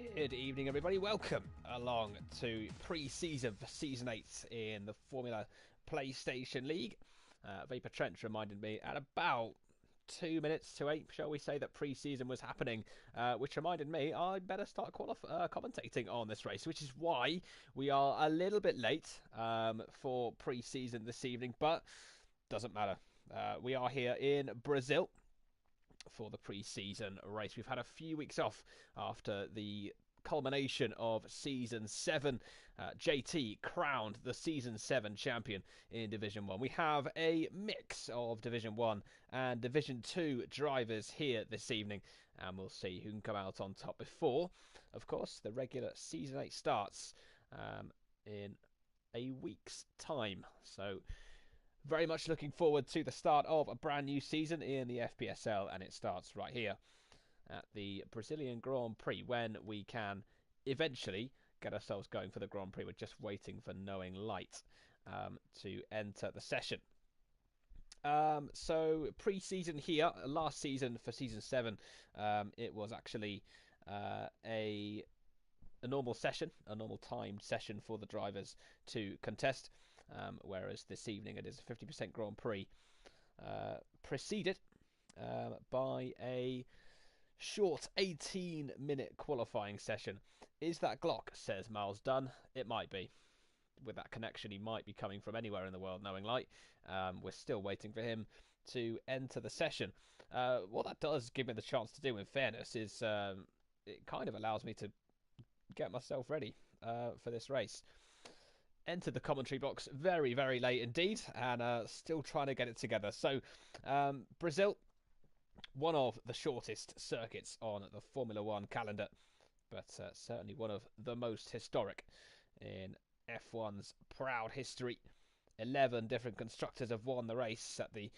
Good evening, everybody. Welcome along to pre-season for Season 8 in the Formula PlayStation League. Vapor Trench reminded me at about 2 minutes to 8, shall we say, that pre-season was happening, which reminded me I'd better start commentating on this race, which is why we are a little bit late for pre-season this evening, but doesn't matter. We are here in Brazil for the pre-season race. We've had a few weeks off after the culmination of Season 7. JT crowned the Season 7 champion in Division 1. We have a mix of Division 1 and Division 2 drivers here this evening, and we'll see who can come out on top before, of course, the regular Season 8 starts in a week's time. So very much looking forward to the start of a brand new season in the FPSL, and it starts right here at the Brazilian Grand Prix when we can eventually get ourselves going for the Grand Prix. We're just waiting for Knowing Light to enter the session. So pre-season here, last season for Season 7, it was actually a normal session, a normal timed session for the drivers to contest, whereas this evening it is a 50% Grand Prix preceded by a short 18-minute qualifying session. Is that Glock, says Miles Dunn? It might be. With that connection, he might be coming from anywhere in the world, Knowing Light. We're still waiting for him to enter the session. What that does give me the chance to do, in fairness, is it kind of allows me to get myself ready for this race. Entered the commentary box very, very late indeed, and still trying to get it together. So, Brazil, one of the shortest circuits on the Formula 1 calendar, but certainly one of the most historic in F1's proud history. 11 different constructors have won the race at the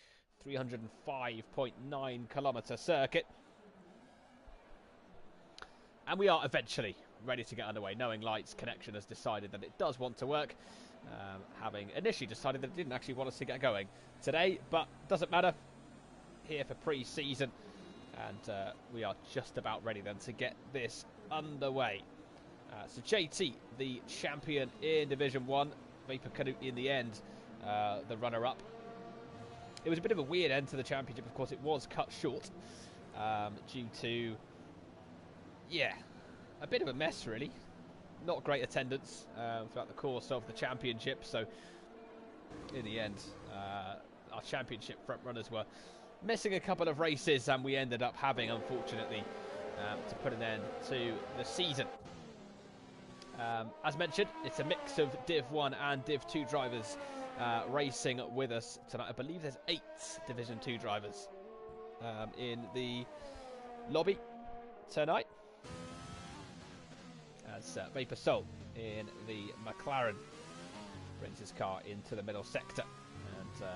305.9 kilometre circuit. And we are eventually ready to get underway. Knowing Light's connection has decided that it does want to work, having initially decided that it didn't actually want us to get going today, but doesn't matter. Here for pre-season, and we are just about ready then to get this underway. So JT, the champion in Division 1, Vapor Canute in the end, the runner-up. It was a bit of a weird end to the championship, of course. It was cut short due to, a bit of a mess, really. Not great attendance throughout the course of the championship. So, in the end, our championship front runners were missing a couple of races, and we ended up having, unfortunately, to put an end to the season. As mentioned, it's a mix of Div 1 and Div 2 drivers racing with us tonight. I believe there's 8 Division 2 drivers in the lobby tonight, as Vapor Soul in the McLaren brings his car into the middle sector. And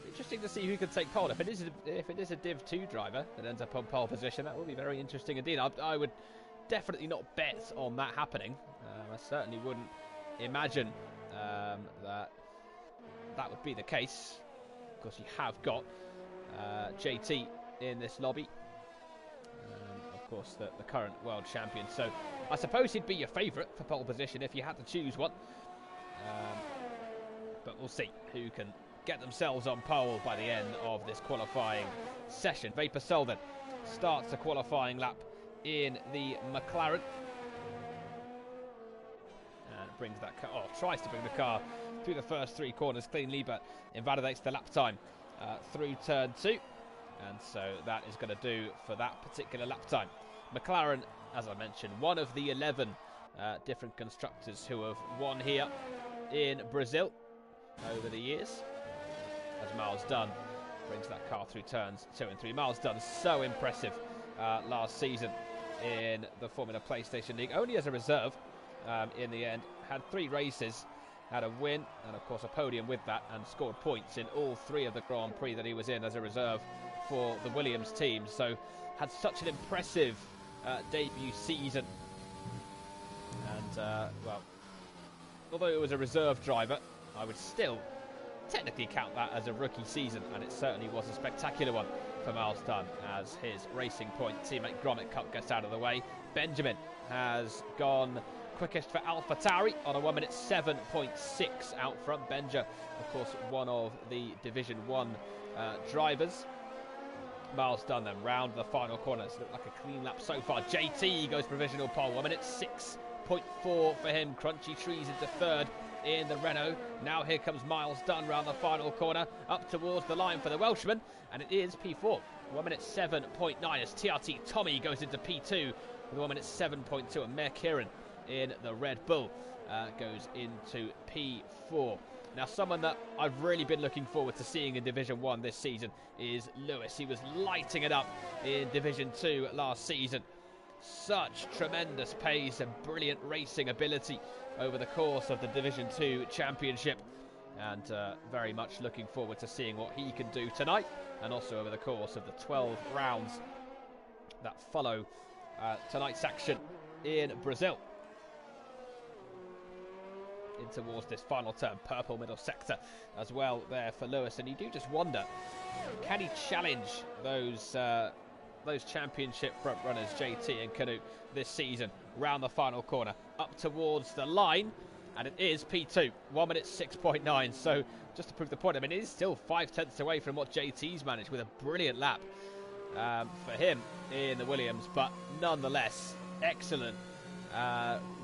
interesting to see who can take pole. If it is a Div 2 driver that ends up on pole position, that will be very interesting indeed. I would definitely not bet on that happening. I certainly wouldn't imagine that would be the case. Of course, you have got JT in this lobby. Of course, the current world champion. So I suppose he'd be your favourite for pole position if you had to choose one. But we'll see who can get themselves on pole by the end of this qualifying session. Vapor Soul then starts the qualifying lap in the McLaren. And brings that car, tries to bring the car through the first 3 corners cleanly, but invalidates the lap time through turn 2. And so that is going to do for that particular lap time. McLaren, as I mentioned, one of the 11 different constructors who have won here in Brazil over the years. As Miles Dunn brings that car through turns 2 and 3. Miles Dunn, so impressive last season in the Formula PlayStation League. Only as a reserve in the end. Had 3 races, had a win, and of course a podium with that, and scored points in all 3 of the Grand Prix that he was in as a reserve for the Williams team. So had such an impressive debut season. And, well, although it was a reserve driver, I would still technically count that as a rookie season, and it certainly was a spectacular one for Miles Dunn as his Racing Point teammate Gromit Cup gets out of the way. Benjamin has gone quickest for AlphaTauri on a 1 minute 7.6 out front. Benja, of course, one of the Division 1 drivers. Miles Dunn then round the final corner. It's looked like a clean lap so far. JT goes provisional pole, 1 minute 6.4 for him. Crunchy Trees into third in the Renault. Now here comes Miles Dunn round the final corner, up towards the line for the Welshman, and it is P4. 1 minute 7.9 as TRT Tommy goes into P2 with 1 minute 7.2, and Mayor Kieran in the Red Bull goes into P4. Now, someone that I've really been looking forward to seeing in Division 1 this season is Lewis. He was lighting it up in Division 2 last season. Such tremendous pace and brilliant racing ability over the course of the Division 2 Championship. And very much looking forward to seeing what he can do tonight, and also over the course of the 12 rounds that follow tonight's action in Brazil. In towards this final turn, purple middle sector as well there for Lewis, and you do just wonder, can he challenge those championship front runners JT and Canute this season round the final corner up towards the line, and it is P2, 1 minute 6.9. So just to prove the point, I mean, it is still 5/10 away from what JT's managed with a brilliant lap for him in the Williams, but nonetheless excellent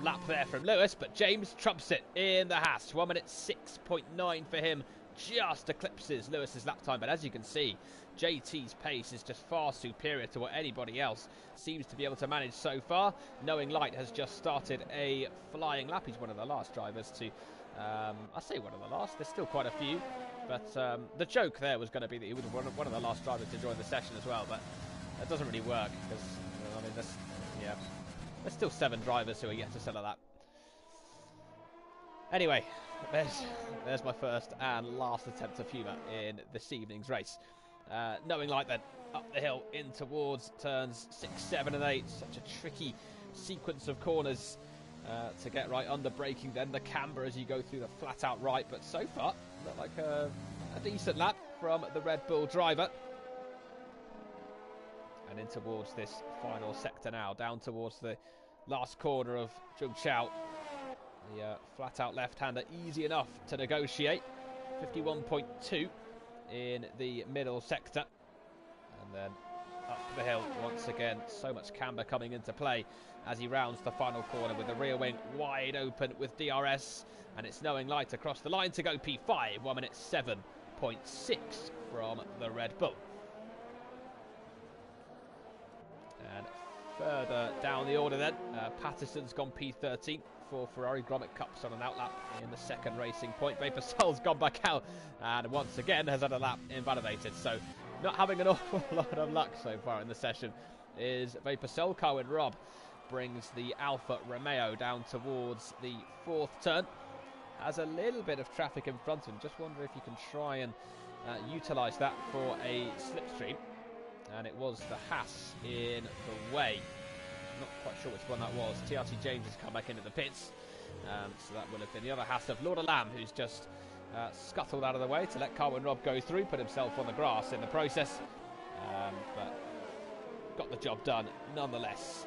lap there from Lewis. But James trumps it in the Haas, 1 minute 6.9 for him, just eclipses Lewis's lap time. But as you can see, JT's pace is just far superior to what anybody else seems to be able to manage so far. Knowing Light has just started a flying lap. He's one of the last drivers to I say one of the last, there's still quite a few, but the joke there was going to be that he was one of the last drivers to join the session as well, but that doesn't really work because I mean, there's still 7 drivers who are yet to sell a lap. Anyway, there's my first and last attempt of humour in this evening's race. Knowing Light then up the hill in towards turns 6, 7 and 8. Such a tricky sequence of corners to get right, under braking, then the camber as you go through the flat out right. But so far, looked like a decent lap from the Red Bull driver. And in towards this final sector now, down towards the last corner of Jung Chao. The flat out left-hander, easy enough to negotiate. 51.2 in the middle sector. And then up the hill once again. So much camber coming into play as he rounds the final corner with the rear wing wide open with DRS. And it's Knowing Light across the line to go P5. 1 minute 7.6 from the Red Bull. And further down the order then, Patterson's gone P13 for Ferrari. Gromit Cup's on an outlap in the second racing point. FPSL's gone back out and once again has had a lap invalidated. So not having an awful lot of luck so far in the session is FPSL. Carwin Robb brings the Alfa Romeo down towards the 4th turn. Has a little bit of traffic in front of him. Just wonder if you can try and utilise that for a slipstream. And it was the Haas in the way. Not quite sure which one that was. TRT James has come back into the pits. So that will have been the other Haas of Lord Lamb, who's just scuttled out of the way to let Carwin Robb go through, put himself on the grass in the process. But got the job done nonetheless,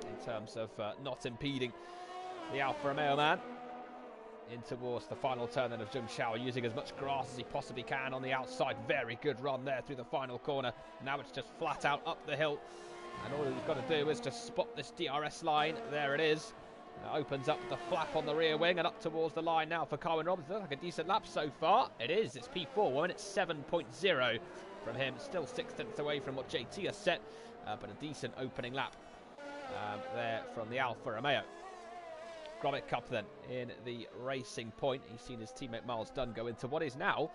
in terms of not impeding the Alfa Romeo man. In towards the final turn then of Jung Chao, using as much grass as he possibly can on the outside. Very good run there through the final corner. Now it's just flat out up the hill. And all he's got to do is just spot this DRS line. There it is. Opens up the flap on the rear wing and up towards the line now for Carwin Robb. Looks like a decent lap so far. It is. It's P4. 1 minute 7.0 from him. Still 6/10 away from what JT has set. But a decent opening lap there from the Alfa Romeo. Gromit Cup then in the racing point. He's seen his teammate Miles Dunn go into what is now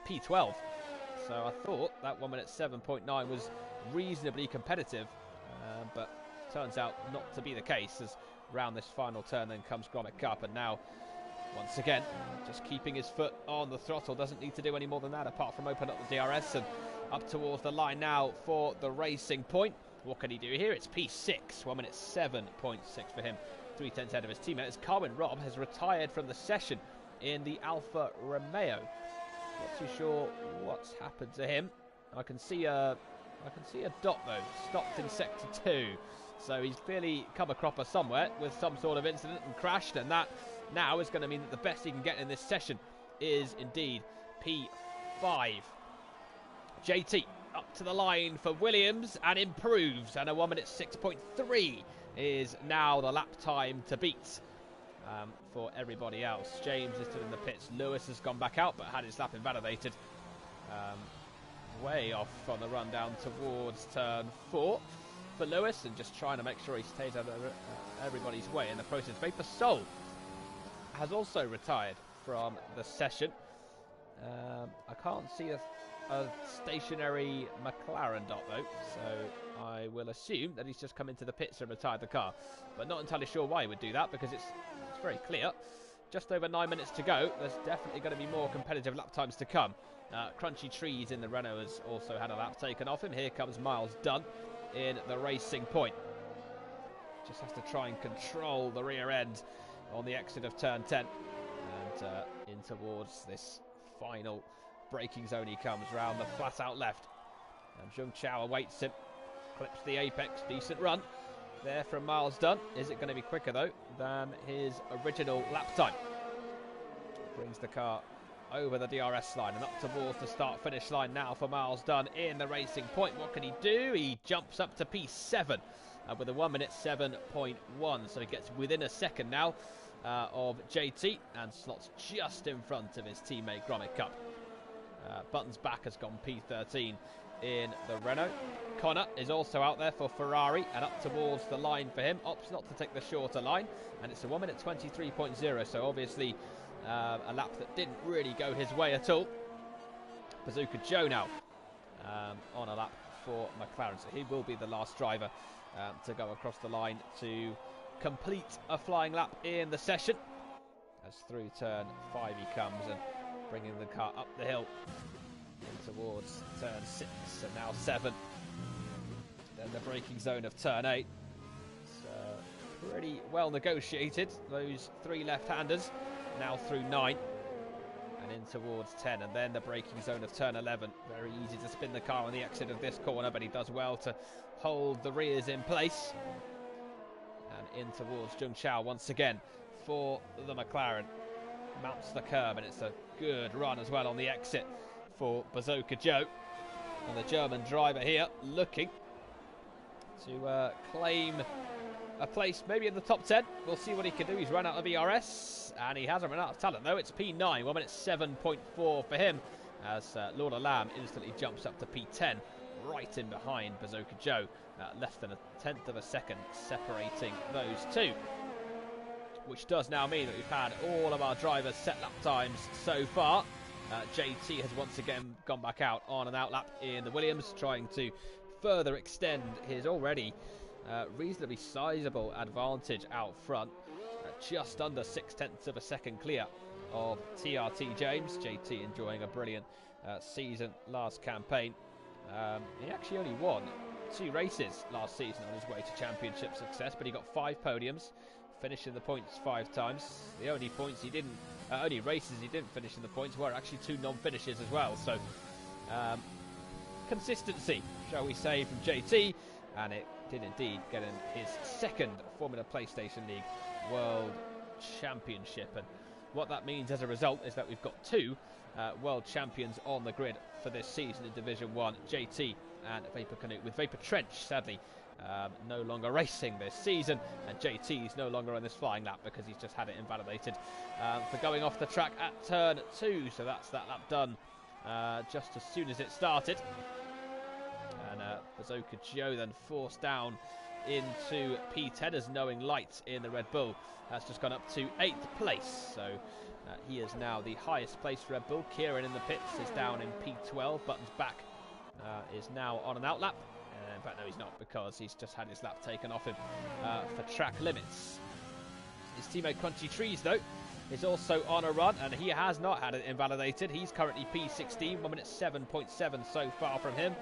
P12. So I thought that 1 minute 7.9 was reasonably competitive, but turns out not to be the case, as round this final turn then comes Gromit Cup, and now once again just keeping his foot on the throttle. Doesn't need to do any more than that apart from open up the DRS and up towards the line now for the racing point. What can he do here? It's P6, 1 minute 7.6 for him. 3/10 ahead of his teammate as Carwin Robb has retired from the session in the Alfa Romeo. Not too sure what's happened to him. I can see a dot though, stopped in sector 2. So he's clearly come a cropper somewhere with some sort of incident and crashed, and that now is going to mean that the best he can get in this session is indeed P5. JT up to the line for Williams and improves, and a 1 minute 6.3 is now the lap time to beat for everybody else. James is still in the pits. Lewis has gone back out but had his lap invalidated. Way off on the run down towards turn 4 for Lewis, and just trying to make sure he stays out of everybody's way in the process. FPSL has also retired from the session. I can't see a stationary McLaren dot though, so I will assume that he's just come into the pits and retired the car, but not entirely sure why he would do that, because it's very clear. Just over 9 minutes to go. There's definitely going to be more competitive lap times to come. Crunchy Trees in the Renault has also had a lap taken off him. Here comes Miles Dunn in the racing point. Just has to try and control the rear end on the exit of turn 10, and in towards this final braking zone he comes round the flat out left, and Jung Chao awaits him, clips the apex. Decent run there from Miles Dunn. Is it going to be quicker though than his original lap time? Brings the car over the DRS line and up towards the start finish line now for Miles Dunn in the racing point. What can he do? He jumps up to P7 with a 1 minute 7.1, so he gets within a second now of JT and slots just in front of his teammate Gromit Cup. Button's back has gone P13 in the Renault. Connor is also out there for Ferrari and up towards the line for him. Opts not to take the shorter line, and it's a 1 minute 23.0, so obviously a lap that didn't really go his way at all. Bazooka Joe now on a lap for McLaren, so he will be the last driver to go across the line to complete a flying lap in the session. As through turn 5 he comes, and bringing the car up the hill in towards turn 6 and now 7. Then the braking zone of turn 8. So pretty well negotiated, those three left-handers. Now through 9 and in towards 10, and then the braking zone of turn 11. Very easy to spin the car on the exit of this corner, but he does well to hold the rears in place. And in towards Jung Chao once again for the McLaren. Mounts the curb, and it's a good run as well on the exit for Bazooka Joe. And the German driver here looking to claim a place maybe in the top 10. We'll see what he can do. He's run out of ERS, and he hasn't run out of talent though. It's P9, 1 minute 7.4 for him, as Lord Lamb instantly jumps up to P10, right in behind Bazooka Joe, less than a tenth of a second separating those two. Which does now mean that we've had all of our drivers set lap times so far. JT has once again gone back out on an outlap in the Williams, trying to further extend his already reasonably sizable advantage out front, just under 0.6 of a second clear of TRT James. JT enjoying a brilliant season last campaign. He actually only won 2 races last season on his way to championship success, but he got 5 podiums, finishing the points 5 times. The only races he didn't finish in the points were actually 2 non-finishes as well. So consistency, shall we say, from JT, and it did indeed get in his second Formula PlayStation League World Championship. And what that means as a result is that we've got 2 world champions on the grid for this season in Division 1, JT and Vapor Canoe, with Vapor Trench sadly no longer racing this season, and JT is no longer on this flying lap because he's just had it invalidated for going off the track at turn 2. So that's that lap done just as soon as it started. And Bazooka Joe then forced down into P10 as Knowing Light in the Red Bull has just gone up to 8th place. So he is now the highest placed Red Bull. Kieran in the pits is down in P12. Buttons back is now on an outlap. In fact, no, he's not, because he's just had his lap taken off him for track limits. His teammate Crunchy Trees, though, is also on a run, and he has not had it invalidated. He's currently P16, 1 minute 7.7 so far from him.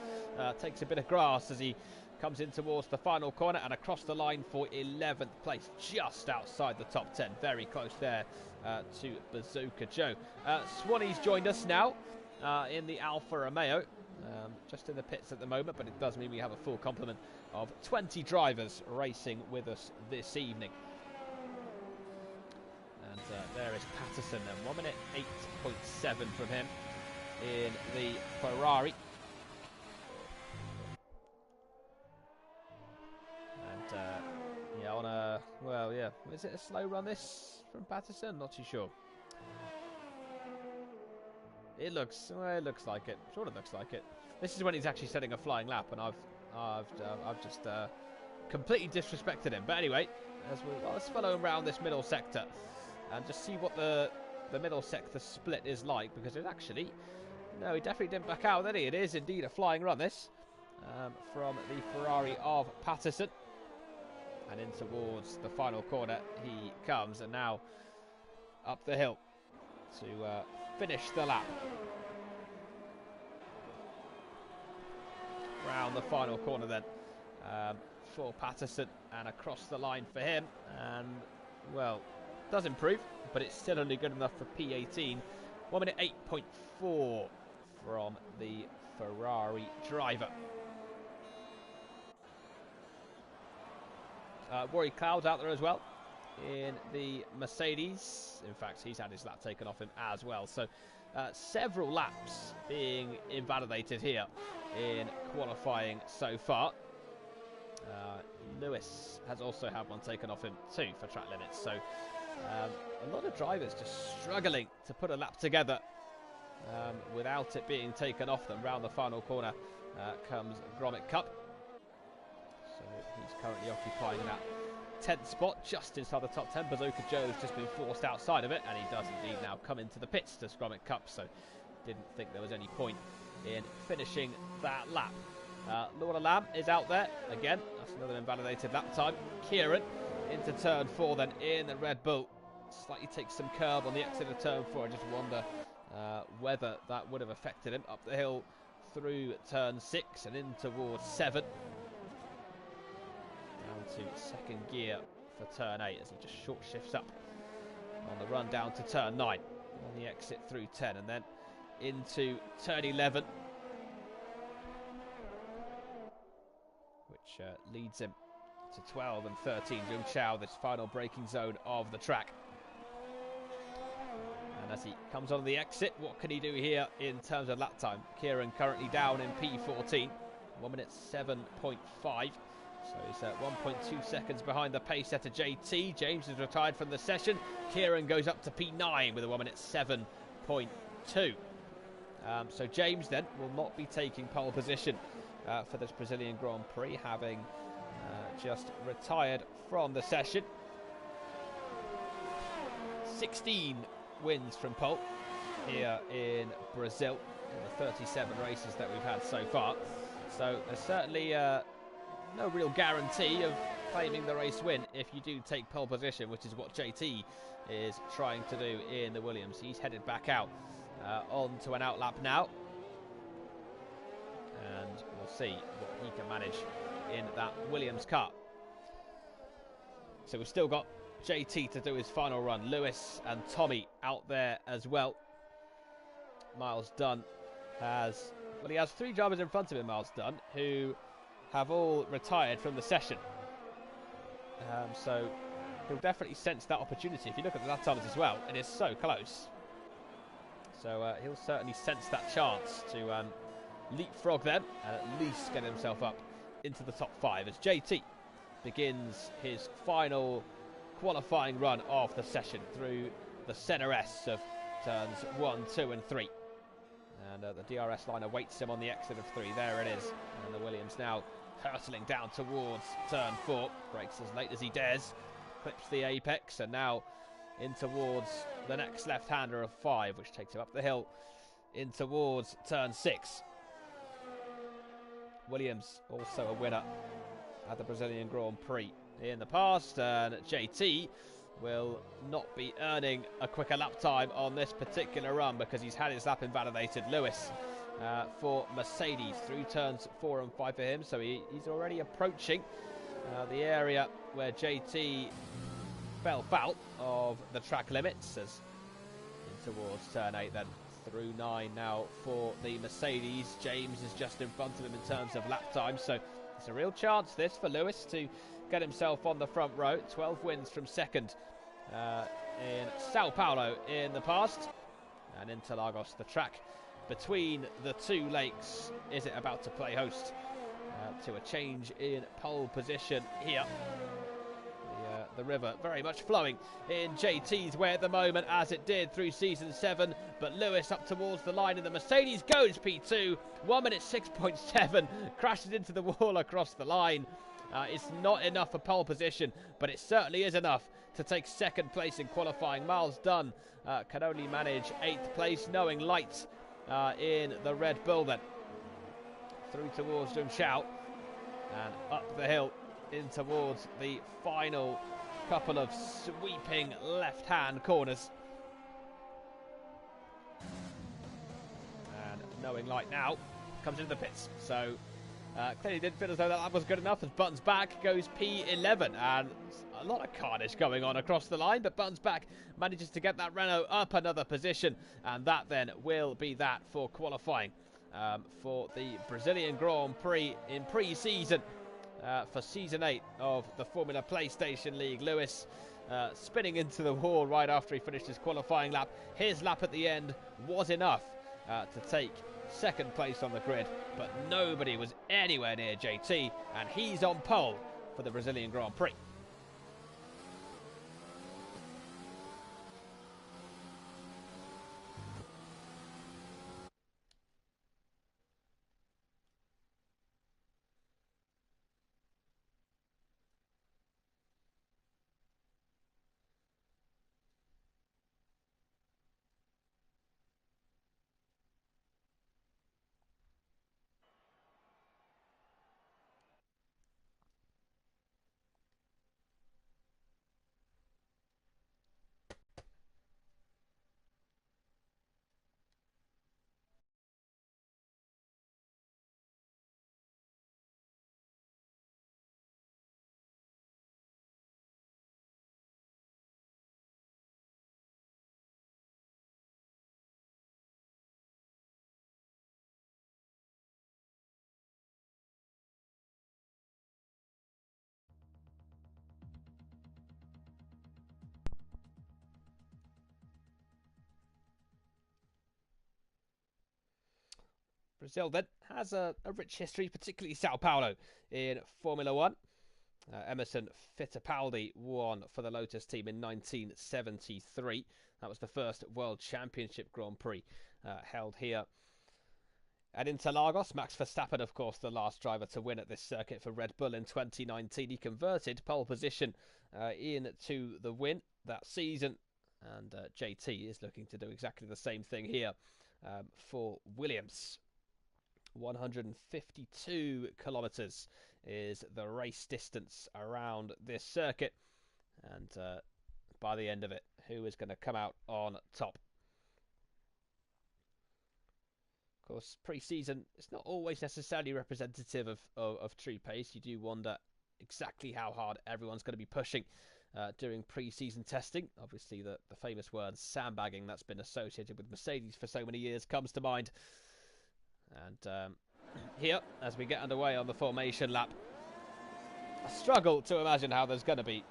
Takes a bit of grass as he comes in towards the final corner and across the line for 11th place, just outside the top 10. Very close there to Bazooka Joe. Swanee's joined us now in the Alfa Romeo. just in the pits at the moment, but it does mean we have a full complement of 20 drivers racing with us this evening. And there is Patterson then, 1 minute 8.7 from him in the Ferrari. And yeah, on a, well, yeah, is it a slow run this from Patterson? Not too sure. It looks like it. Sort of looks like it. This is when he's actually setting a flying lap, and I've just completely disrespected him. But anyway, let's follow him around this middle sector and just see what the middle sector split is like, because it actually, no, he definitely didn't back out, did he? It is indeed a flying run, this, from the Ferrari of Patterson, and in towards the final corner he comes, and now up the hill to finish the lap. Round the final corner then for Patterson, and across the line for him, and well, does improve, but it's still only good enough for P18. 1 minute 8.4 from the Ferrari driver. Rory Cloud out there as well in the Mercedes. In fact, he's had his lap taken off him as well. So several laps being invalidated here in qualifying so far. Lewis has also had one taken off him too for track limits. So a lot of drivers just struggling to put a lap together without it being taken off them. Round the final corner comes Gromit Cup. So he's currently occupying that 10th spot, just inside the top 10. Bazooka Joe's just been forced outside of it, and he does indeed now come into the pits to Gromit Cup, so didn't think there was any point in finishing that lap. Lorna Lamb is out there again. That's another invalidated lap time. Kieran into turn 4 then in the Red Bull. Slightly takes some curb on the exit of turn 4. I just wonder whether that would have affected him. Up the hill through turn 6 and in towards 7. Down to second gear for turn 8 as he just short shifts up on the run down to turn 9. On the exit through 10 and then into turn 11. Which leads him to 12 and 13. Jung Chao, this final braking zone of the track. And as he comes on the exit, what can he do here in terms of lap time? Kieran currently down in P14, 1 minute 7.5. So he's 1.2 seconds behind the pace setter JT. James is retired from the session. Kieran goes up to P9 with a 1 minute 7.2. So James then will not be taking pole position for this Brazilian Grand Prix, having just retired from the session. 16 wins from pole here in Brazil in the 37 races that we've had so far. So there's certainly no real guarantee of claiming the race win if you do take pole position, which is what JT is trying to do in the Williams. He's headed back out onto an outlap now, and we'll see what he can manage in that Williams car. So we've still got JT to do his final run. Lewis and Tommy out there as well. Miles Dunn has, well, he has 3 drivers in front of him, Miles Dunn, who have all retired from the session. So he'll definitely sense that opportunity. If you look at the lap times as well, it is so close. So he'll certainly sense that chance to leapfrog them and at least get himself up into the top 5 as JT begins his final qualifying run of the session through the centre S of turns 1, 2 and 3. And the DRS line awaits him on the exit of 3. There it is. And the Williams now hurtling down towards turn 4. Brakes as late as he dares. Clips the apex and now in towards the next left-hander of 5, which takes him up the hill in towards turn 6. Williams also a winner at the Brazilian Grand Prix in the past, and JT will not be earning a quicker lap time on this particular run because he's had his lap invalidated. Lewis for Mercedes through turns 4 and 5 for him, so he's already approaching the area where JT fell foul of the track limits as in towards turn 8 then through 9 now for the Mercedes. James is just in front of him in terms of lap time, so it's a real chance this for Lewis to get himself on the front row. 12 wins from second in Sao Paulo in the past, and Interlagos, the track between the two lakes. Is it about to play host to a change in pole position here? The river very much flowing in JT's way at the moment, as it did through season 7, but Lewis up towards the line and the Mercedes goes P2, 1 minute 6.7, crashes into the wall across the line. It's not enough for pole position, but it certainly is enough to take second place in qualifying. Miles Dunn can only manage 8th place, knowing light in the Red Bull then. Through towards Zhongxiao and up the hill in towards the final couple of sweeping left-hand corners. And knowing light now comes into the pits, so clearly didn't feel as though that was good enough, as Buttons back goes P11, and a lot of carnage going on across the line, but Buttons back manages to get that Renault up another position, and that then will be that for qualifying for the Brazilian Grand Prix in pre-season. For season 8 of the Formula PlayStation League. Lewis spinning into the wall right after he finished his qualifying lap. His lap at the end was enough to take second place on the grid, but nobody was anywhere near JT, and he's on pole for the Brazilian Grand Prix. Brazil then has a rich history, particularly Sao Paulo in Formula 1. Emerson Fittipaldi won for the Lotus team in 1973. That was the first World Championship Grand Prix held here at Interlagos. Max Verstappen, of course, the last driver to win at this circuit for Red Bull in 2019. He converted pole position into the win that season, and JT is looking to do exactly the same thing here for Williams. 152 kilometres is the race distance around this circuit, and by the end of it, who is going to come out on top? Of course, pre-season, it's not always necessarily representative of true pace. You do wonder exactly how hard everyone's going to be pushing during pre-season testing. Obviously, the famous word sandbagging that's been associated with Mercedes for so many years comes to mind. And here, as we get underway on the formation lap, I struggle to imagine how there's going to be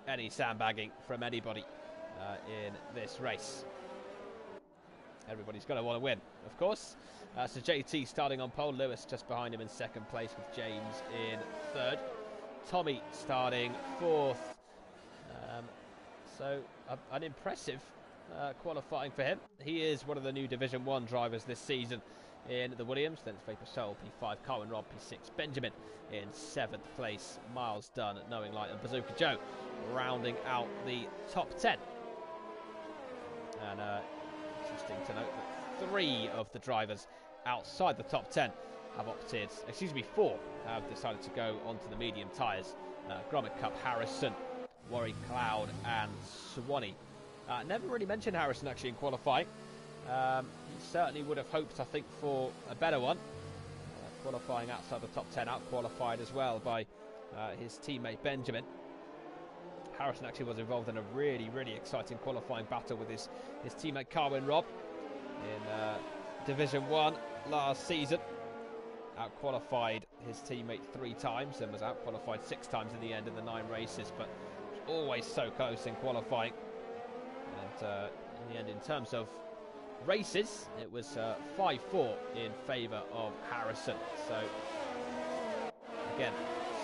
any sandbagging from anybody in this race. Everybody's going to want to win, of course. So JT starting on pole, Lewis just behind him in second place with James in third. Tommy starting fourth. So an impressive qualifying for him. He is one of the new Division 1 drivers this season in the Williams. Then it's FPSL P5, Carwin Rob P6, Benjamin in 7th place, Miles Dunn, Knowing Light and Bazooka Joe rounding out the top 10. And interesting to note that 3 of the drivers outside the top 10 have opted, 4 have decided to go onto the medium tyres. Gromit Cup, Harrison, Warwick Cloud and Swanee. Never really mentioned Harrison actually in qualifying. He certainly would have hoped, I think, for a better one. Qualifying outside the top 10, out-qualified as well by his teammate Benjamin. Harrison actually was involved in a really, really exciting qualifying battle with his teammate Carwin Robb. in Division 1 last season. Out-qualified his teammate 3 times and was out-qualified 6 times in the end of the 9 races, but always so close in qualifying. And in the end, in terms of races, it was 5-4 in favour of Harrison. So, again,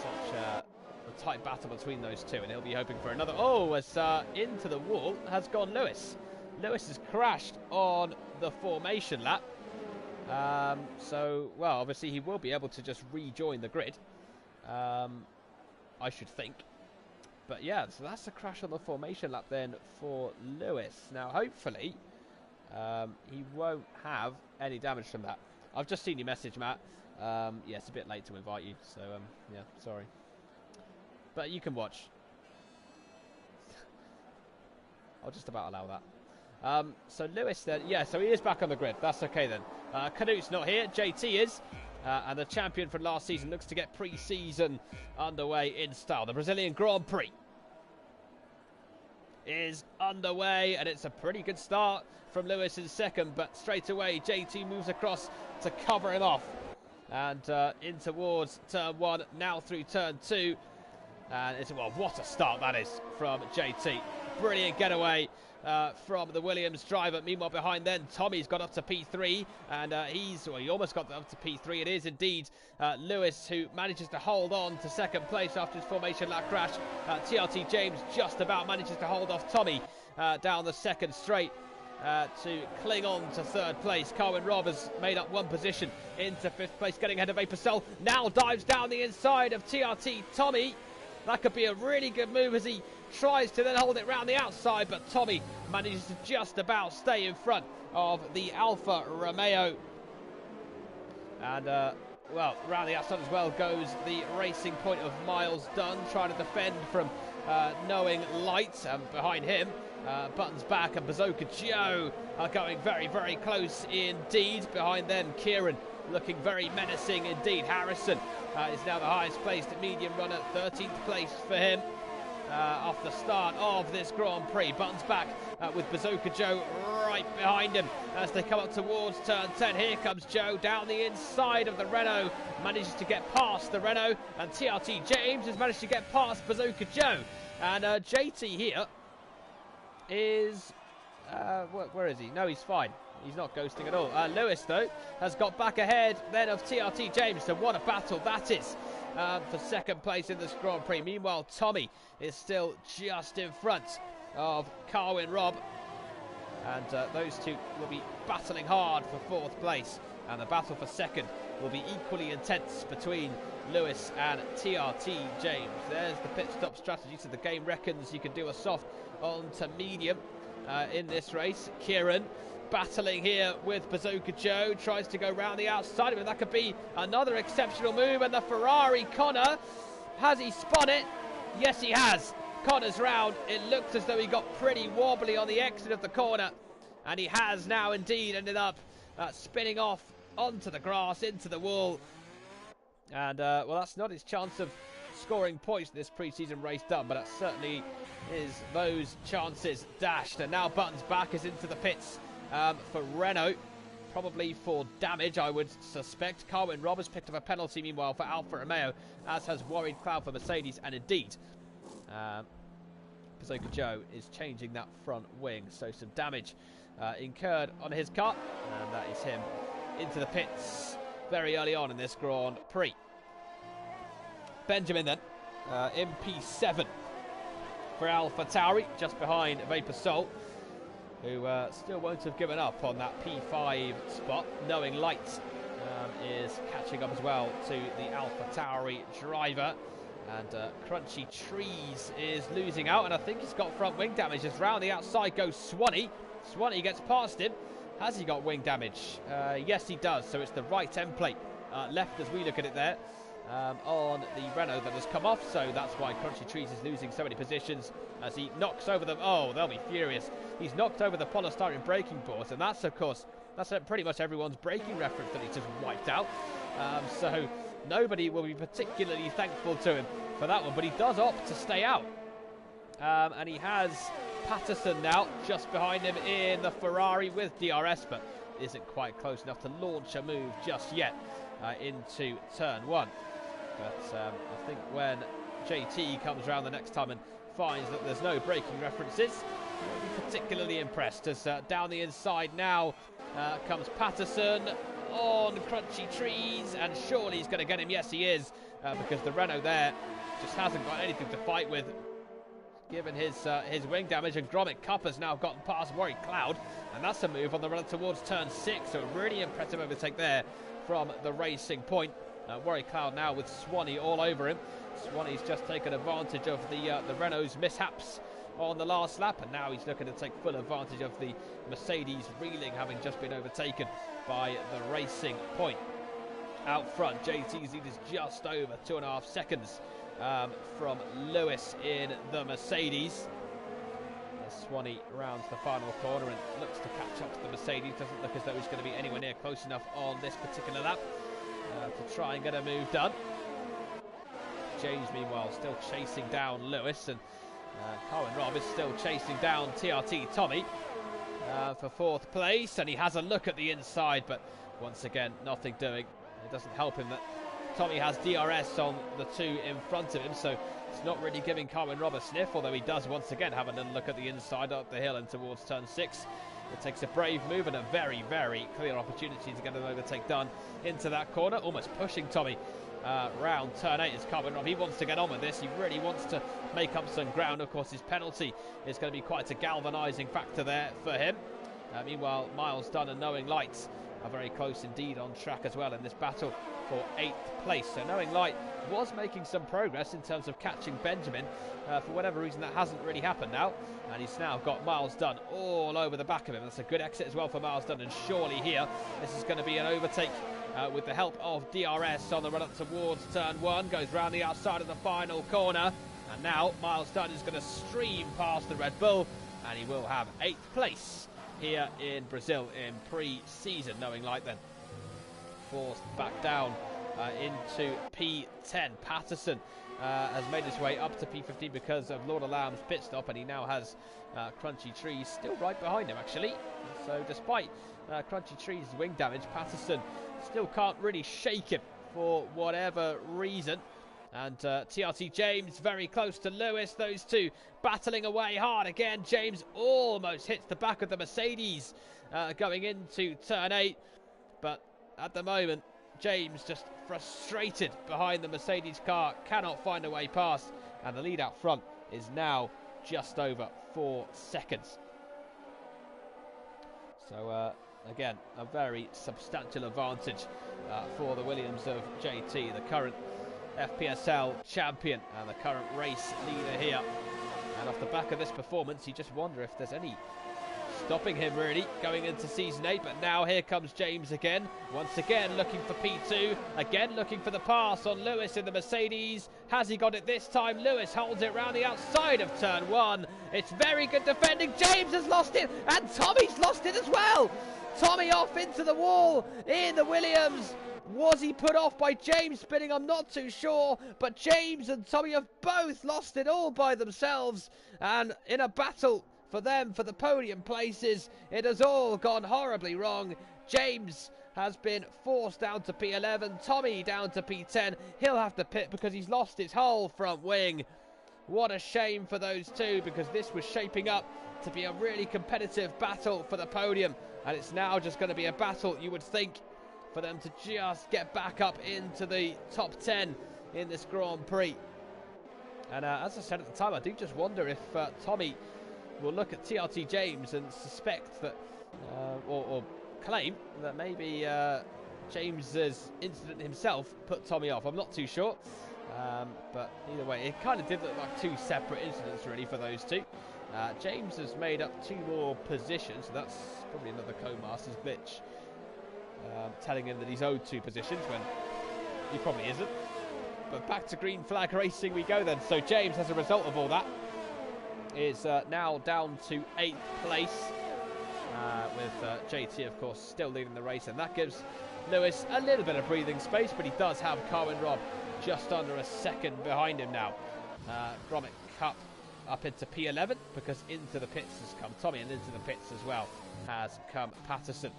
such a tight battle between those two, and he'll be hoping for another. Oh, as into the wall has gone Lewis. Lewis has crashed on the formation lap. So, well, obviously he will be able to just rejoin the grid, I should think. But yeah, so that's a crash on the formation lap then for Lewis. Now, hopefully, he won't have any damage from that. I've just seen your message, Matt. Yeah, it's a bit late to invite you, so yeah, sorry. But you can watch. I'll just about allow that. So Lewis then, yeah, so he is back on the grid. That's okay then. Canute's not here. JT is. And the champion from last season looks to get pre-season underway in style. The Brazilian Grand Prix is underway, and it's a pretty good start from Lewis in second, but straight away JT moves across to cover him off. And in towards turn 1, now through turn 2. And it's, well, what a start that is from JT. Brilliant getaway from the Williams driver. Meanwhile, behind then, Tommy's got up to P3, and he almost got up to P3. It is indeed Lewis who manages to hold on to second place after his formation lap crash. TRT James just about manages to hold off Tommy down the second straight to cling on to third place. Carwin Robb has made up one position into fifth place, getting ahead of FPSL. Now dives down the inside of TRT Tommy. That could be a really good move as he tries to then hold it round the outside, but Tommy manages to just about stay in front of the Alfa Romeo. And, well, round the outside as well goes the Racing Point of Miles Dunn, trying to defend from Knowing Light. And behind him, Buttons back and Bazooka Joe are going very, very close indeed. Behind them, Kieran looking very menacing indeed. Harrison is now the highest placed medium runner, 13th place for him off the start of this Grand Prix. Buttons back with Bazooka Joe right behind him as they come up towards turn 10. Here comes Joe down the inside of the Renault, manages to get past the Renault, and TRT James has managed to get past Bazooka Joe. And JT here is where is he? No, he's fine. He's not ghosting at all. Lewis, though, has got back ahead then of TRT James. So what a battle that is for second place in this Grand Prix. Meanwhile, Tommy is still just in front of Carwin Robb. And those two will be battling hard for fourth place. And the battle for second will be equally intense between Lewis and TRT James. There's the pit stop strategy. So the game reckons you can do a soft onto medium in this race. Kieran battling here with Bazooka Joe, tries to go round the outside of it. That could be another exceptional move. And the Ferrari Connor, has he spun it? Yes, he has. Connor's round. It looks as though he got pretty wobbly on the exit of the corner, and he has now indeed ended up spinning off onto the grass, into the wall. And well, that's not his chance of scoring points in this pre-season race done, but that certainly is those chances dashed. And now Buttons back is into the pits for Renault, probably for damage, I would suspect. Carwin Robb has picked up a penalty, meanwhile, for Alfa Romeo, as has Warren Cloud for Mercedes, and indeed Bazooka Joe is changing that front wing, so some damage incurred on his car, and that is him into the pits very early on in this Grand Prix. Benjamin then, MP7 for AlphaTauri, just behind VaporSol, who still won't have given up on that P5 spot. Knowing Light is catching up as well to the AlphaTauri driver. And Crunchy Trees is losing out, and I think he's got front wing damage. As round the outside goes Swanee. Swanee gets past him. Has he got wing damage? Yes, he does. So it's the right end plate left as we look at it there on the Renault that has come off. So that's why Crunchy Trees is losing so many positions as he knocks over them. Oh, they'll be furious. He's knocked over the polystyrene braking boards, and that's, of course, that's pretty much everyone's braking reference that he just wiped out. So nobody will be particularly thankful to him for that one, but he does opt to stay out. And he has Patterson now just behind him in the Ferrari with DRS, but isn't quite close enough to launch a move just yet into turn 1. But I think when JT comes around the next time and finds that there's no braking references, won't be particularly impressed. As down the inside now comes Patterson on Crunchy Trees, and surely he's going to get him. Yes, he is, because the Renault there just hasn't got anything to fight with, given his wing damage. And Gromit Cup has now gotten past Warwick Cloud, and that's a move on the run towards turn 6. So a really impressive overtake there from the Racing Point. Warwick Cloud now with Swanee all over him. Swanee's just taken advantage of the Renault's mishaps on the last lap, and now he's looking to take full advantage of the Mercedes reeling, having just been overtaken by the Racing Point. Out front, JT's lead is just over 2.5 seconds from Lewis in the Mercedes. As Swanee rounds the final corner and looks to catch up to the Mercedes, doesn't look as though he's going to be anywhere near close enough on this particular lap to try and get a move done. James, meanwhile, still chasing down Lewis, and Colin Robb is still chasing down TRT Tommy for 4th place, and he has a look at the inside, but once again, nothing doing. It doesn't help him that Tommy has DRS on the 2 in front of him, so it's not really giving Carwin Robb a sniff, although he does once again have a little look at the inside up the hill and towards turn 6. It takes a brave move and a very, very clear opportunity to get an overtake done into that corner, almost pushing Tommy round turn 8 is Carwin Robb. He wants to get on with this. He really wants to make up some ground. Of course, his penalty is going to be quite a galvanising factor there for him. Meanwhile, Miles Dunn and Knowing Light are very close indeed on track as well in this battle for 8th place. So Knowing Light was making some progress in terms of catching Benjamin. For whatever reason, that hasn't really happened now, and he's now got Miles Dunn all over the back of him. That's a good exit as well for Miles Dunn, and surely here this is going to be an overtake with the help of DRS on the run up towards turn 1. Goes round the outside of the final corner, and now Miles Dunn is going to stream past the Red Bull, and he will have 8th place here in Brazil in pre-season. Knowing Light then forced back down into P10. Patterson has made his way up to P15 because of Lord of Lamb's pit stop, and he now has Crunchy Trees still right behind him, actually. So despite Crunchy Trees' wing damage, Patterson still can't really shake him for whatever reason. And TRT James very close to Lewis. Those two battling away hard again. James almost hits the back of the Mercedes going into turn 8. But at the moment, James just frustrated behind the Mercedes car, cannot find a way past. And the lead out front is now just over 4 seconds. So again, a very substantial advantage for the Williams of JT, the current FPSL champion and the current race leader here. And off the back of this performance, you just wonder if there's any stopping him really going into season 8. But now here comes James again, once again looking for P2, again looking for the pass on Lewis in the Mercedes. Has he got it this time? Lewis holds it round the outside of turn 1. It's very good defending. James has lost it, and Tommy's lost it as well. Tommy off into the wall in the Williams. Was he put off by James spinning? I'm not too sure, but James and Tommy have both lost it all by themselves, and in a battle for them for the podium places, it has all gone horribly wrong. James has been forced down to P11, Tommy down to P10. He'll have to pit because he's lost his whole front wing. What a shame for those two, because this was shaping up to be a really competitive battle for the podium, and it's now just going to be a battle, you would think, for them to just get back up into the top 10 in this Grand Prix. And as I said at the time, I do just wonder if Tommy will look at TRT James and suspect that, or claim that maybe James's incident himself put Tommy off. I'm not too sure, but either way, it kind of did look like 2 separate incidents really for those two. James has made up 2 more positions, so that's probably another co-master's glitch, telling him that he's owed 2 positions when he probably isn't. But back to green flag racing we go then. So James, as a result of all that, is now down to 8th place, with JT, of course, still leading the race, and that gives Lewis a little bit of breathing space, but he does have Carwin Robb just under a second behind him now. Gromit Cup up into P11 because into the pits has come Tommy, and into the pits as well has come Patterson.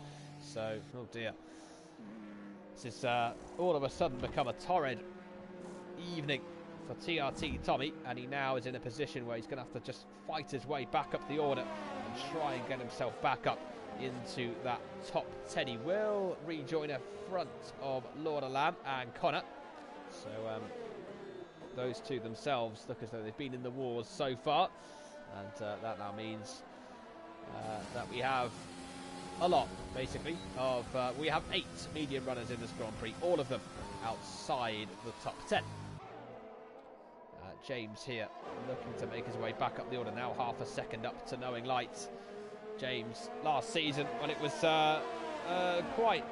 So, oh dear. This is all of a sudden become a torrid evening for TRT Tommy, and he now is in a position where he's going to have to just fight his way back up the order and try and get himself back up into that top 10. He will rejoin a front of Lord Alam and Connor. So those two themselves look as though they've been in the wars so far, and that now means that we have a lot, basically, of we have 8 medium runners in this Grand Prix, all of them outside the top 10. James here looking to make his way back up the order, now half a second up to Knowing Light. James last season, when it was quite,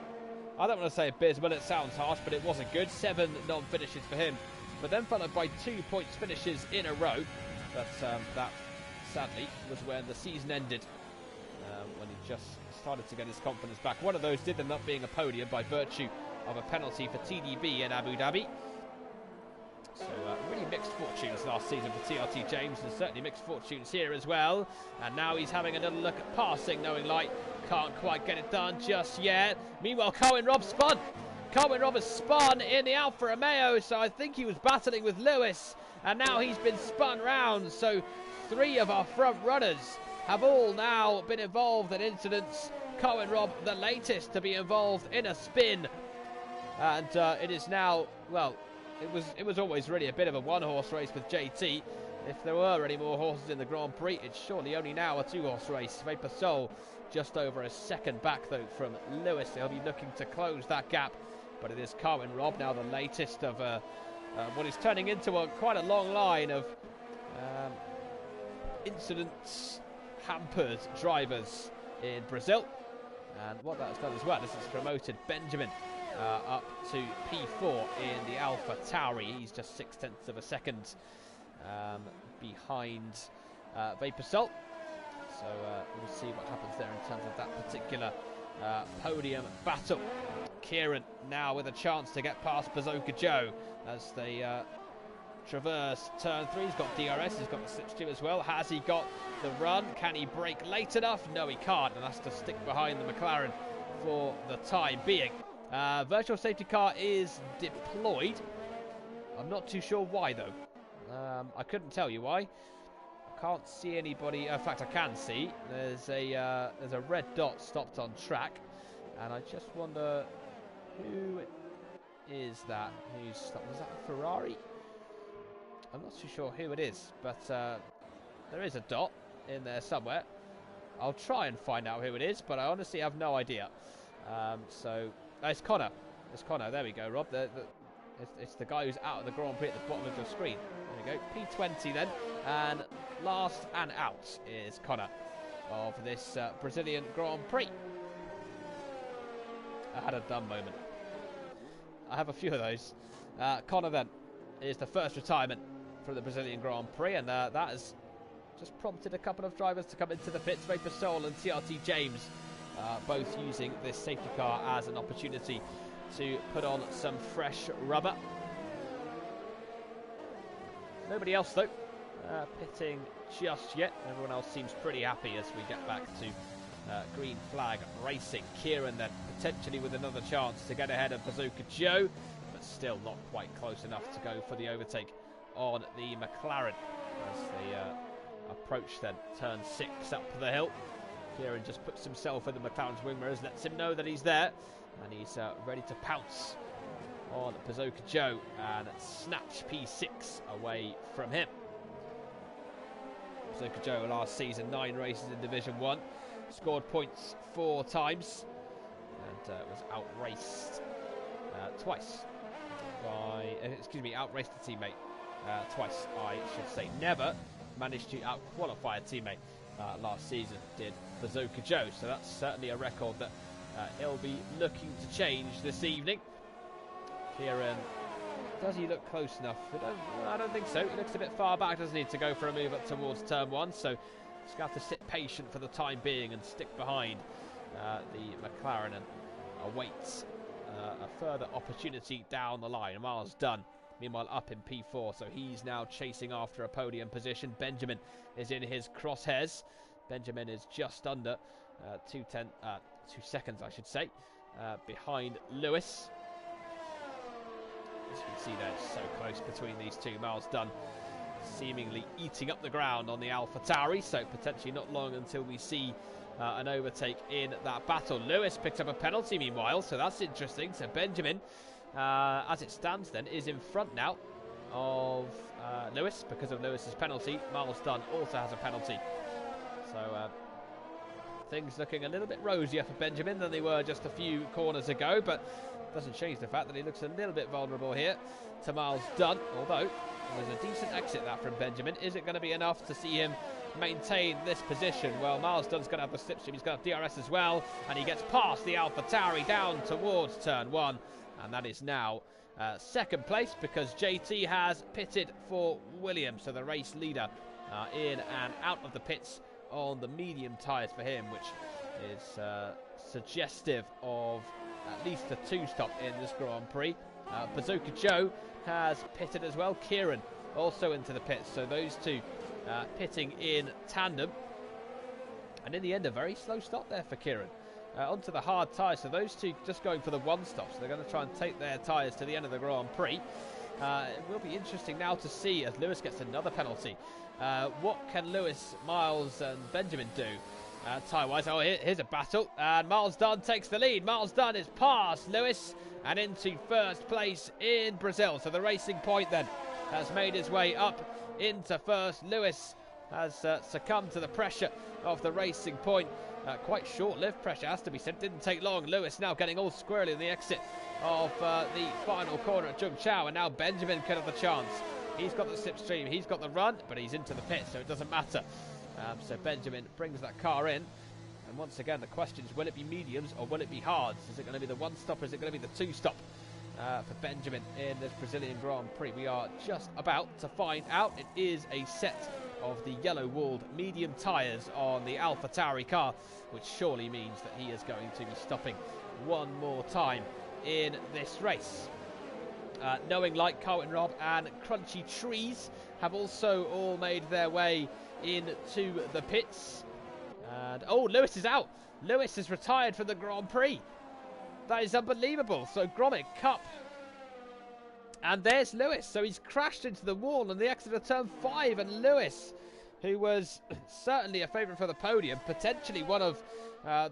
I don't want to say abysmal, it sounds harsh, but it wasn't good. 7 non-finishes for him, but then followed by 2 points finishes in a row. But that sadly was when the season ended, when he just started to get his confidence back. One of those did end up being a podium by virtue of a penalty for TDB in Abu Dhabi. So really mixed fortunes last season for TRT James, and certainly mixed fortunes here as well. And now he's having another look at passing Knowing Light. Can't quite get it done just yet. Meanwhile, Cohen Robb spun. Cohen Robb has spun in the Alfa Romeo, so I think he was battling with Lewis, and now he's been spun round. So 3 of our front runners have all now been involved in incidents. Cohen Robb, the latest to be involved in a spin. And it is now, well, it was always really a bit of a one-horse race with JT. If there were any more horses in the Grand Prix, it's surely only now a 2-horse race. FPSL just over a second back, though, from Lewis. He'll be looking to close that gap. But it is Cohen Robb now the latest of what is turning into quite a long line of incidents, hampered drivers in Brazil. And what that has done as well, this has promoted Benjamin up to P4 in the Alpha Tauri. He's just 0.6 of a second behind FPSL. So we'll see what happens there in terms of that particular podium battle. Kieran now with a chance to get past Bazooka Joe as they traverse turn 3. He's got DRS, he's got the slipstream as well. Has he got the run? Can he brake late enough? No, he can't, and has to stick behind the McLaren for the time being. Virtual safety car is deployed. I'm not too sure why, though. I couldn't tell you why. I can't see anybody. In fact, I can see. There's a red dot stopped on track, and I just wonder who is that? Who's stopped? Is that a Ferrari? I'm not too sure who it is, but there is a dot in there somewhere. I'll try and find out who it is, but I honestly have no idea. So it's Connor. It's Connor. There we go, Rob. It's the guy who's out of the Grand Prix at the bottom of your screen. There we go. P20 then. And last and out is Connor of this Brazilian Grand Prix. I had a dumb moment. I have a few of those. Connor then is the first retirement from the Brazilian Grand Prix, and that has just prompted a couple of drivers to come into the pits. FPSL and TRT James both using this safety car as an opportunity to put on some fresh rubber. Nobody else though pitting just yet. Everyone else seems pretty happy as we get back to green flag racing. Kieran then potentially with another chance to get ahead of Bazooka Joe, but still not quite close enough to go for the overtake on the McLaren as they approach then turn 6 up the hill. Kieran just puts himself in the McLaren's wing mirrors, lets him know that he's there, and he's ready to pounce on Bazooka Joe and snatch P6 away from him. Bazooka Joe last season 9 races in Division 1, scored points 4 times, and was outraced twice by, outraced a teammate twice, I should say. Never managed to out-qualify a teammate last season, did Bazooka Joe. So that's certainly a record that he'll be looking to change this evening. Kieran, does he look close enough? I don't think so. He looks a bit far back, doesn't he, to go for a move up towards turn 1. So he's going to have to sit patient for the time being and stick behind the McLaren and await a further opportunity down the line. Miles done. Meanwhile, up in P4, so he's now chasing after a podium position. Benjamin is in his crosshairs. Benjamin is just under 2 seconds, I should say, behind Lewis. As you can see there, it's so close between these two. Miles Dunn seemingly eating up the ground on the AlphaTauri, so potentially not long until we see an overtake in that battle. Lewis picks up a penalty meanwhile, so that's interesting. So Benjamin, as it stands then, is in front now of Lewis because of Lewis's penalty. Miles Dunn also has a penalty. So things looking a little bit rosier for Benjamin than they were just a few corners ago, but doesn't change the fact that he looks a little bit vulnerable here to Miles Dunn, although there's a decent exit that from Benjamin. Is it going to be enough to see him maintain this position? Well, Miles Dunn's going to have the slipstream, he's going to have DRS as well, and he gets past the AlphaTauri down towards turn 1, and that is now second place because JT has pitted for Williams, so the race leader in and out of the pits on the medium tyres for him, which is suggestive of at least a 2-stop in this Grand Prix. Bazooka Joe has pitted as well. Kieran also into the pits, so those two pitting in tandem. And in the end, a very slow stop there for Kieran. Onto the hard tyres, so those two just going for the 1-stop, so they're going to try and take their tyres to the end of the Grand Prix. It will be interesting now to see as Lewis gets another penalty. What can Lewis, Miles and Benjamin do tyre-wise? Oh, here's a battle, and Miles Dunn takes the lead. Miles Dunn is past Lewis and into first place in Brazil. So the Racing Point then has made his way up into first. Lewis has succumbed to the pressure of the Racing Point. Quite short-lived pressure, has to be said. Didn't take long. Lewis now getting all squirrely in the exit of the final corner at Jung Chao, and now Benjamin could have the chance. He's got the slipstream, he's got the run, but he's into the pit, so it doesn't matter. So Benjamin brings that car in, and once again the question is, will it be mediums or will it be hards? Is it going to be the 1-stop or is it going to be the 2-stop for Benjamin in this Brazilian Grand Prix? We are just about to find out. It is a set of the yellow-walled medium tyres on the AlphaTauri car, which surely means that he is going to be stopping one more time in this race. Knowing Light, Carwin Rob and Crunchy Trees have also all made their way into the pits. And oh, Lewis is out. Lewis is retired from the Grand Prix. That is unbelievable. So Gromit Cup. And there's Lewis. So he's crashed into the wall on the exit of turn 5. And Lewis, who was certainly a favourite for the podium, potentially one of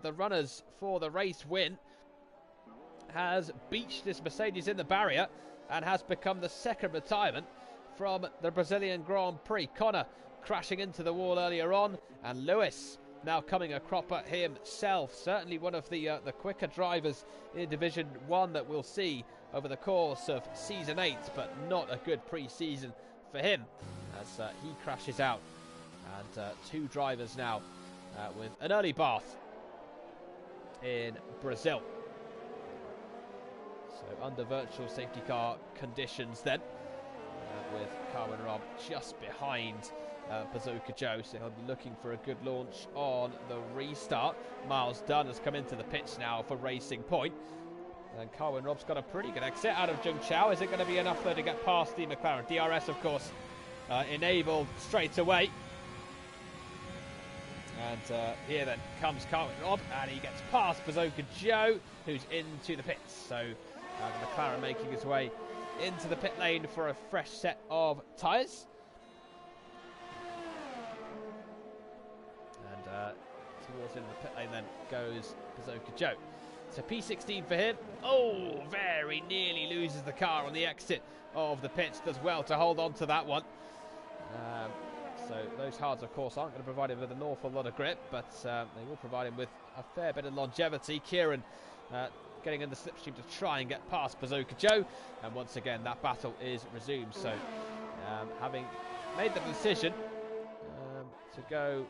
the runners for the race win, has beached this Mercedes in the barrier and has become the second retirement from the Brazilian Grand Prix. Connor crashing into the wall earlier on, and Lewis now coming a cropper himself. Certainly one of the quicker drivers in Division 1 that we'll see over the course of Season 8, but not a good pre-season for him as he crashes out. And two drivers now with an early bath in Brazil. So under virtual safety car conditions then, with Carwin Rob just behind Bazooka Joe, so he'll be looking for a good launch on the restart. Miles Dunn has come into the pits now for Racing Point, and Carwin Rob's got a pretty good exit out of Jung Chao. Is it going to be enough though to get past the McLaren? DRS of course enabled straight away. And here then comes Carwin Rob, and he gets past Bazooka Joe, who's into the pits. So the McLaren making his way into the pit lane for a fresh set of tyres. And towards the end of the pit lane then goes Bazooka Joe. So P16 for him. Oh, very nearly loses the car on the exit of the pits. Does well to hold on to that one. So those hards, of course, aren't going to provide him with an awful lot of grip, but they will provide him with a fair bit of longevity. Kieran getting in the slipstream to try and get past Bazooka Joe, and once again that battle is resumed. So having made the decision to go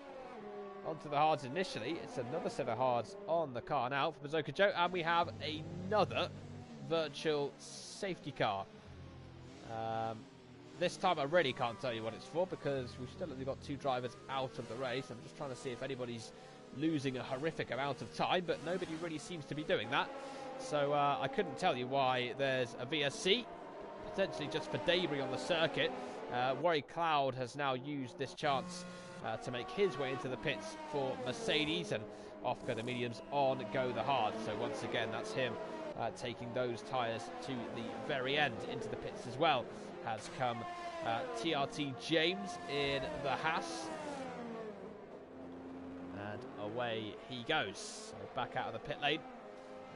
onto the hards initially, it's another set of hards on the car now for Bazooka Joe, and we have another virtual safety car. This time I really can't tell you what it's for, because we've still only got two drivers out of the race. I'm just trying to see if anybody's losing a horrific amount of time, but nobody really seems to be doing that. So I couldn't tell you why there's a VSC, potentially just for debris on the circuit. Warwick Cloud has now used this chance to make his way into the pits for Mercedes, and Off go the mediums, on go the hards. So once again, that's him taking those tyres to the very end. Into the pits as well has come TRT James in the Haas. And away he goes. So back out of the pit lane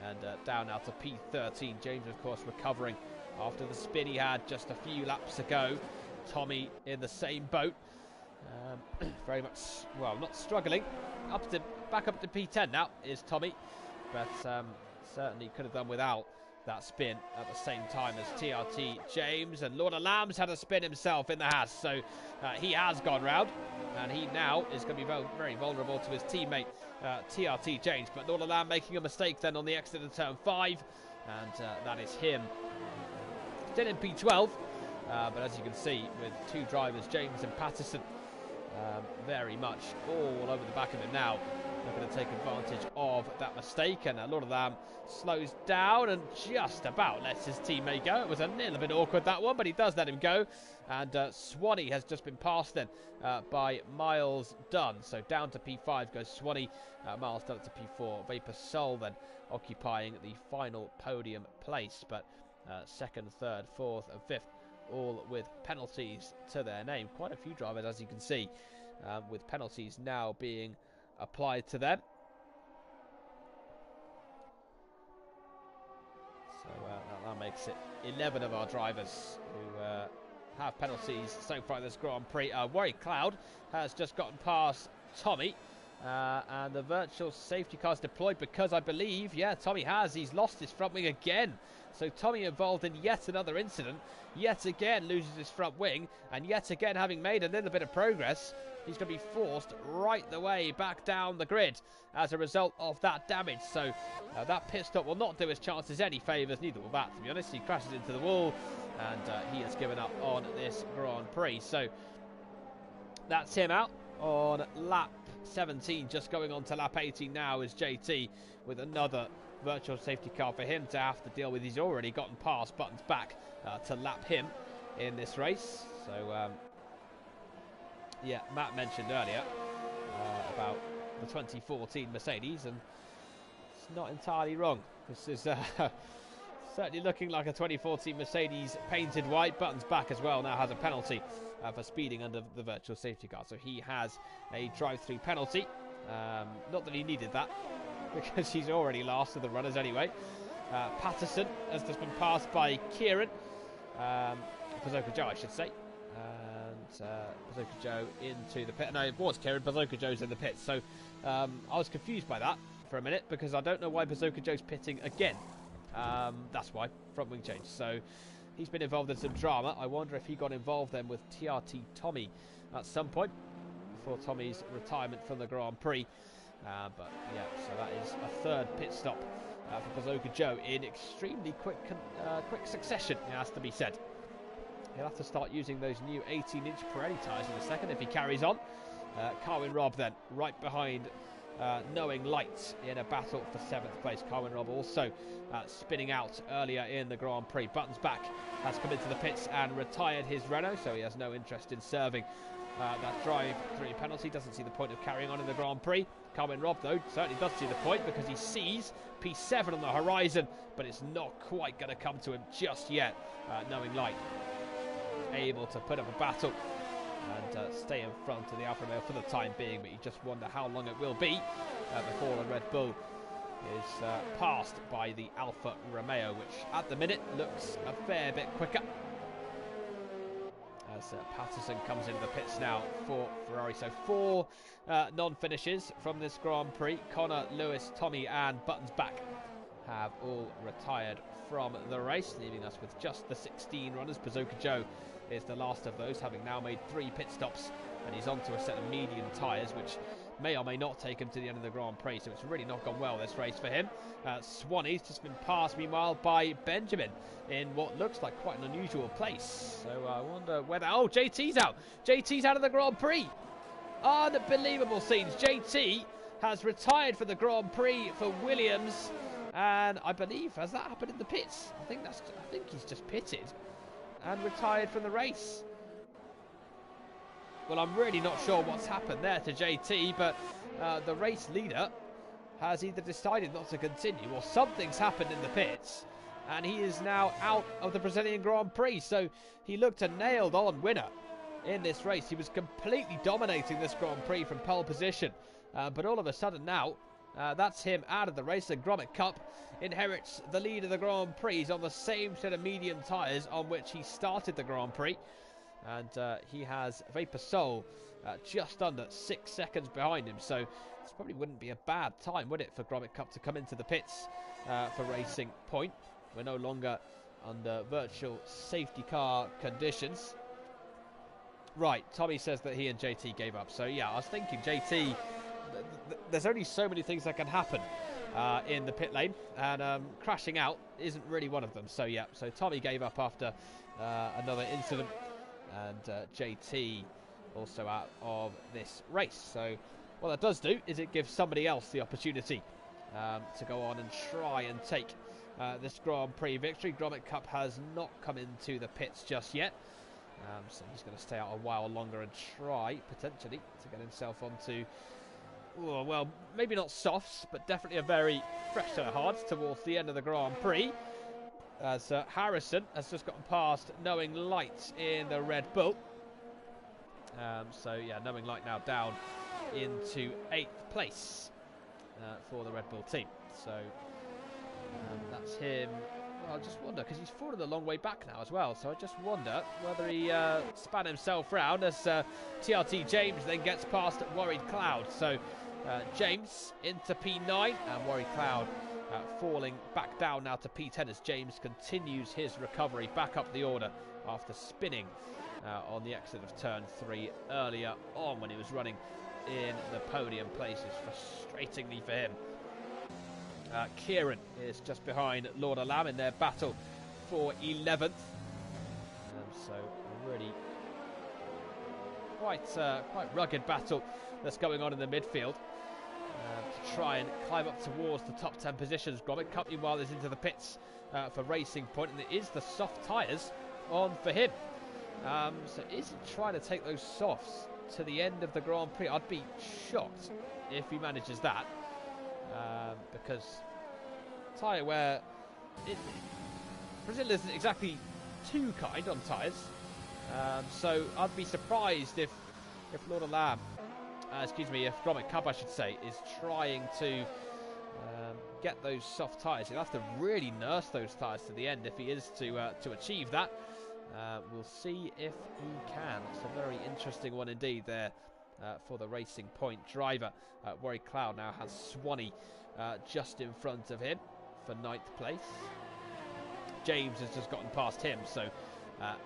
and down now to P13. James, of course, recovering after the spin he had just a few laps ago. Tommy in the same boat. Very much, well, not struggling. Back up to P10 now is Tommy. But certainly could have done without that spin at the same time as TRT James. And Lord of Lambs had a spin himself in the Haas. So he has gone round. And he now is going to be very vulnerable to his teammate TRT James. But Lord of Lamb making a mistake then on the exit of turn 5. And that is him. Still in P12. But as you can see, with two drivers, James and Patterson, very much all over the back of it now. They're going to take advantage of that mistake, and Lord of Lamb slows down and just about lets his teammate go. It was a little bit awkward, that one, but he does let him go. And Swanee has just been passed then by Miles Dunn. So down to P5 goes Swanee, Miles Dunn to P4. FPSL then occupying the final podium place, but second, third, fourth and fifth all with penalties to their name. Quite a few drivers, as you can see, with penalties now being applied to them. So that makes it 11 of our drivers who have penalties so far in this Grand Prix. Warwick Cloud has just gotten past Tommy. And the virtual safety car's deployed because I believe, yeah, Tommy he's lost his front wing again. So Tommy involved in yet another incident, yet again loses his front wing, and yet again, having made a little bit of progress, he's going to be forced right the way back down the grid as a result of that damage. So that pit stop will not do his chances any favours, neither will that, to be honest. He crashes into the wall, and he has given up on this Grand Prix. So that's him out on lap 17. Just going on to lap 18 now is JT with another virtual safety car for him to have to deal with. He's already gotten past Buttons back to lap him in this race. So yeah, Matt mentioned earlier about the 2014 Mercedes, and it's not entirely wrong. This is certainly looking like a 2014 Mercedes painted white. Buttons back as well now has a penalty for speeding under the virtual safety car, so he has a drive-through penalty. Not that he needed that, because he's already last of the runners anyway. Patterson has just been passed by Kieran, Bazooka Joe I should say, and Bazooka Joe into the pit. No, it was Kieran. Bazooka Joe's in the pit, so I was confused by that for a minute, because I don't know why Bazooka Joe's pitting again. That's why, front wing change. So he's been involved in some drama. I wonder if he got involved then with TRT Tommy at some point before Tommy's retirement from the Grand Prix. But yeah, so that is a third pit stop for Bazooka Joe in extremely quick succession, it has to be said. He'll have to start using those new 18-inch Pirelli tyres in a second if he carries on. Carwin Robb then right behind Knowing Light in a battle for 7th place. Carwin Robb also spinning out earlier in the Grand Prix. Buttons back has come into the pits and retired his Renault, so he has no interest in serving that drive-through penalty. Doesn't see the point of carrying on in the Grand Prix. Carwin Robb, though, certainly does see the point, because he sees P7 on the horizon, but it's not quite going to come to him just yet. Knowing Light able to put up a battle and stay in front of the Alfa Romeo for the time being, but you just wonder how long it will be before the Red Bull is passed by the Alfa Romeo, which at the minute looks a fair bit quicker. As Patterson comes into the pits now for Ferrari. So 4 non-finishes from this Grand Prix. Connor, Lewis, Tommy and Buttons back have all retired from the race, leaving us with just the 16 runners. Bazooka Joe is the last of those, having now made 3 pit stops, and he's onto a set of medium tyres, which may or may not take him to the end of the Grand Prix, so it's really not gone well this race for him. Swanee's just been passed, meanwhile, by Benjamin in what looks like quite an unusual place. So I wonder whether... Oh, JT's out! JT's out of the Grand Prix! Unbelievable scenes. JT has retired for the Grand Prix for Williams, and I believe, has that happened in the pits? I think he's just pitted and retired from the race. Well, I'm really not sure what's happened there to JT, but the race leader has either decided not to continue or something's happened in the pits, and he is now out of the Brazilian Grand Prix. So he looked a nailed on winner in this race. He was completely dominating this Grand Prix from pole position, but all of a sudden now that's him out of the race. The Grommet Cup inherits the lead of the Grand Prix on the same set of medium tyres on which he started the Grand Prix, and he has Vapor Soul just under 6 seconds behind him. So this probably wouldn't be a bad time, would it, for Grommet Cup to come into the pits for Racing Point. We're no longer under virtual safety car conditions. Right, Tommy says that he and JT gave up. So yeah, I was thinking JT, there's only so many things that can happen in the pit lane, and crashing out isn't really one of them. So yeah, so Tommy gave up after another incident, and JT also out of this race. So what that does do is it gives somebody else the opportunity to go on and try and take this Grand Prix victory. Grommet Cup has not come into the pits just yet, so he's going to stay out a while longer and try potentially to get himself onto, well, maybe not softs, but definitely a very fresh set of hards towards the end of the Grand Prix, as Harrison has just gotten past Knowing Light in the Red Bull. So yeah, Knowing Light now down into 8th place for the Red Bull team. So that's him. Well, I just wonder, because he's fallen a long way back now as well, so I just wonder whether he span himself round as TRT James then gets past Worried Cloud. So James into P9, and Worried Cloud falling back down now to P10 as James continues his recovery back up the order after spinning on the exit of turn 3 earlier on when he was running in the podium places, frustratingly for him. Kieran is just behind Lord Alam in their battle for 11th. So a really quite rugged battle that's going on in the midfield to try and climb up towards the top 10 positions. Grommet Cup meanwhile is into the pits for Racing Point, and it is the soft tyres on for him. So is he trying to take those softs to the end of the Grand Prix? I'd be shocked if he manages that. Because tyre wear, Brazil isn't exactly too kind on tyres, so I'd be surprised if Lord Alam, if Grommet Cup I should say, is trying to get those soft tyres. He'll have to really nurse those tyres to the end if he is to achieve that. We'll see if he can. It's a very interesting one indeed there for the Racing Point driver. Worried Cloud now has Swanee just in front of him for 9th place. James has just gotten past him, so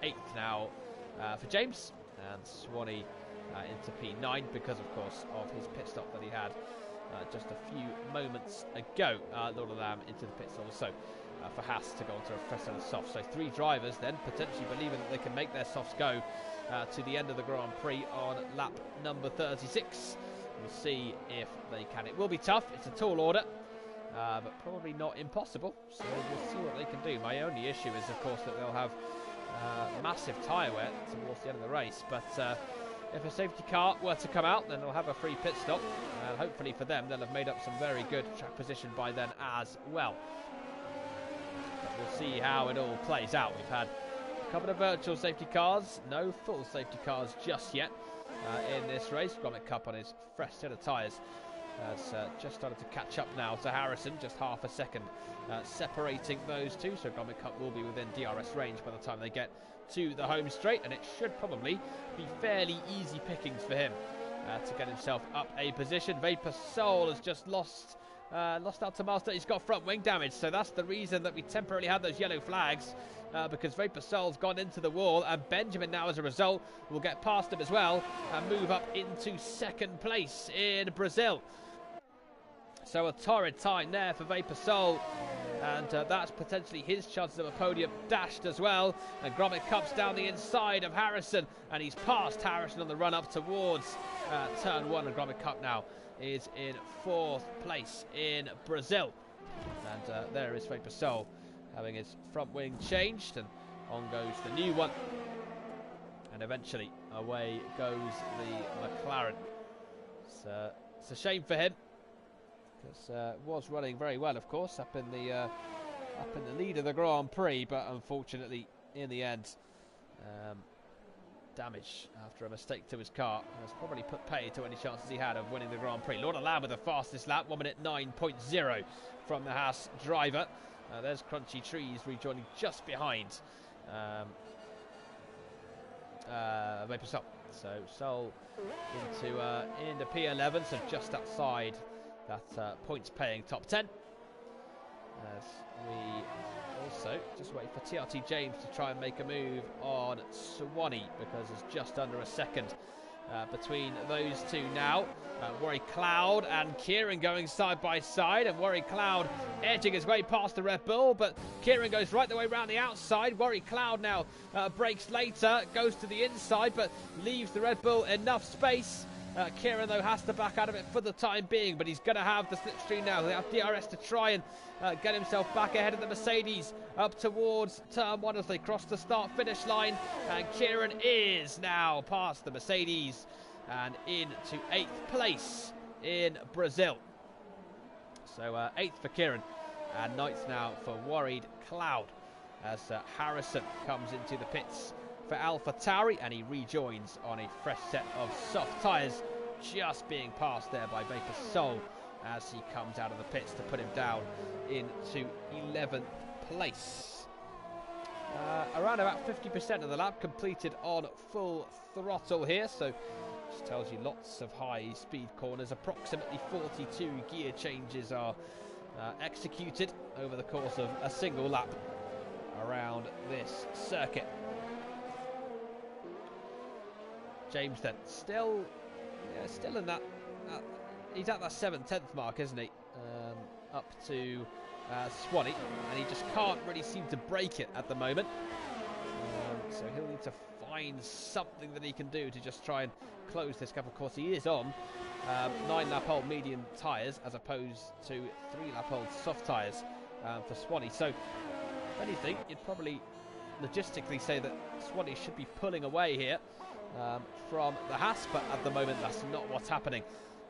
8th now for James, and Swanee into P9 because of course of his pit stop that he had just a few moments ago. Lord Alam into the pits also for Haas to go onto a fresh set of softs. So 3 drivers then potentially believing that they can make their softs go to the end of the Grand Prix on lap number 36. We'll see if they can. It will be tough. It's a tall order, but probably not impossible. So we'll see what they can do. My only issue is, of course, that they'll have massive tyre wear towards the end of the race. But if a safety car were to come out, then they'll have a free pit stop. Hopefully for them, they'll have made up some very good track position by then as well. But we'll see how it all plays out. We've had a couple of virtual safety cars, no full safety cars just yet in this race. Grommet Cup on his fresh set of tyres has just started to catch up now to Harrison, just half a second separating those two. So Grommet Cup will be within DRS range by the time they get to the home straight, and it should probably be fairly easy pickings for him to get himself up a position. Vapor Soul has just lost out to Master. He's got front wing damage, so that's the reason that we temporarily had those yellow flags, because Vapor Soul's gone into the wall, and Benjamin now as a result will get past him as well and move up into 2nd place in Brazil. So a torrid time there for Vapor Soul, and that's potentially his chances of a podium dashed as well. And Grommet Cup's down the inside of Harrison, and he's passed Harrison on the run up towards turn 1, and Grommet Cup now is in 4th place in Brazil. And there is Vapor Soul having his front wing changed, and on goes the new one, and eventually away goes the McLaren. It's a shame for him. because was running very well, of course, up in the lead of the Grand Prix, but unfortunately, in the end, damage after a mistake to his car has probably put pay to any chances he had of winning the Grand Prix. Lord Lamb with the fastest lap, 1 minute 9.0 from the Haas driver. There's Crunchy Trees rejoining just behind FPSL. So Sol into P11, so just outside that points paying top 10. As we also just wait for TRT James to try and make a move on Swanee, because there's just under a second between those two now. Warry Cloud and Kieran going side by side, and Warry Cloud edging his way past the Red Bull, but Kieran goes right the way around the outside. Warry Cloud now breaks later, goes to the inside, but leaves the Red Bull enough space. Kieran, though, has to back out of it for the time being, but he's going to have the slipstream now. They have DRS to try and get himself back ahead of the Mercedes up towards turn 1 as they cross the start-finish line. And Kieran is now past the Mercedes and into 8th place in Brazil. So 8th for Kieran and 9th now for Worried Cloud, as Harrison comes into the pits for AlphaTauri, and he rejoins on a fresh set of soft tyres, just being passed there by FPSL as he comes out of the pits to put him down into 11th place. Around about 50% of the lap completed on full throttle here, so just tells you lots of high speed corners. Approximately 42 gear changes are executed over the course of a single lap around this circuit. James then still in that he's at that 7/10 mark, isn't he, up to Swanee, and he just can't really seem to break it at the moment, so he'll need to find something that he can do to just try and close this gap. Of course, he is on 9 lap old medium tyres as opposed to 3 lap old soft tyres for Swanee, so if anything you'd probably logistically say that Swanee should be pulling away here from the Haas, but at the moment that's not what's happening,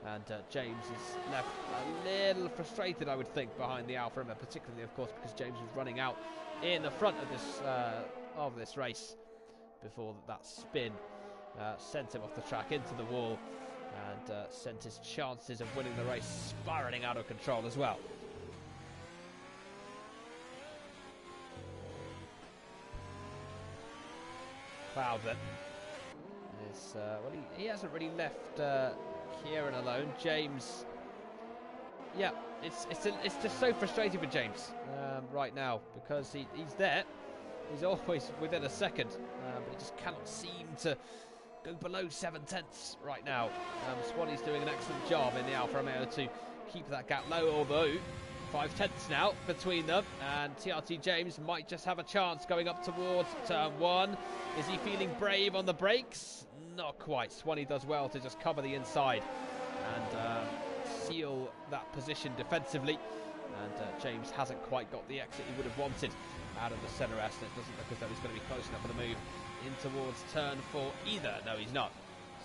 and James is left a little frustrated, I would think, behind the Alfa Romeo, particularly of course because James was running out in the front of this race before that spin sent him off the track into the wall and sent his chances of winning the race spiralling out of control as well. Cloud then is well, he hasn't really left Kieran alone. James, yeah, it's just so frustrating for James right now, because he's there, he's always within a second, but he just cannot seem to go below 7/10 right now. Swanee's doing an excellent job in the Alfa Romeo to keep that gap low, although 5/10 now between them, and TRT James might just have a chance going up towards turn 1. Is he feeling brave on the brakes? Not quite. Swanee does well to just cover the inside and seal that position defensively, and James hasn't quite got the exit he would have wanted out of the centre S, and it doesn't look as though he's going to be close enough for the move in towards turn 4 either. No, he's not.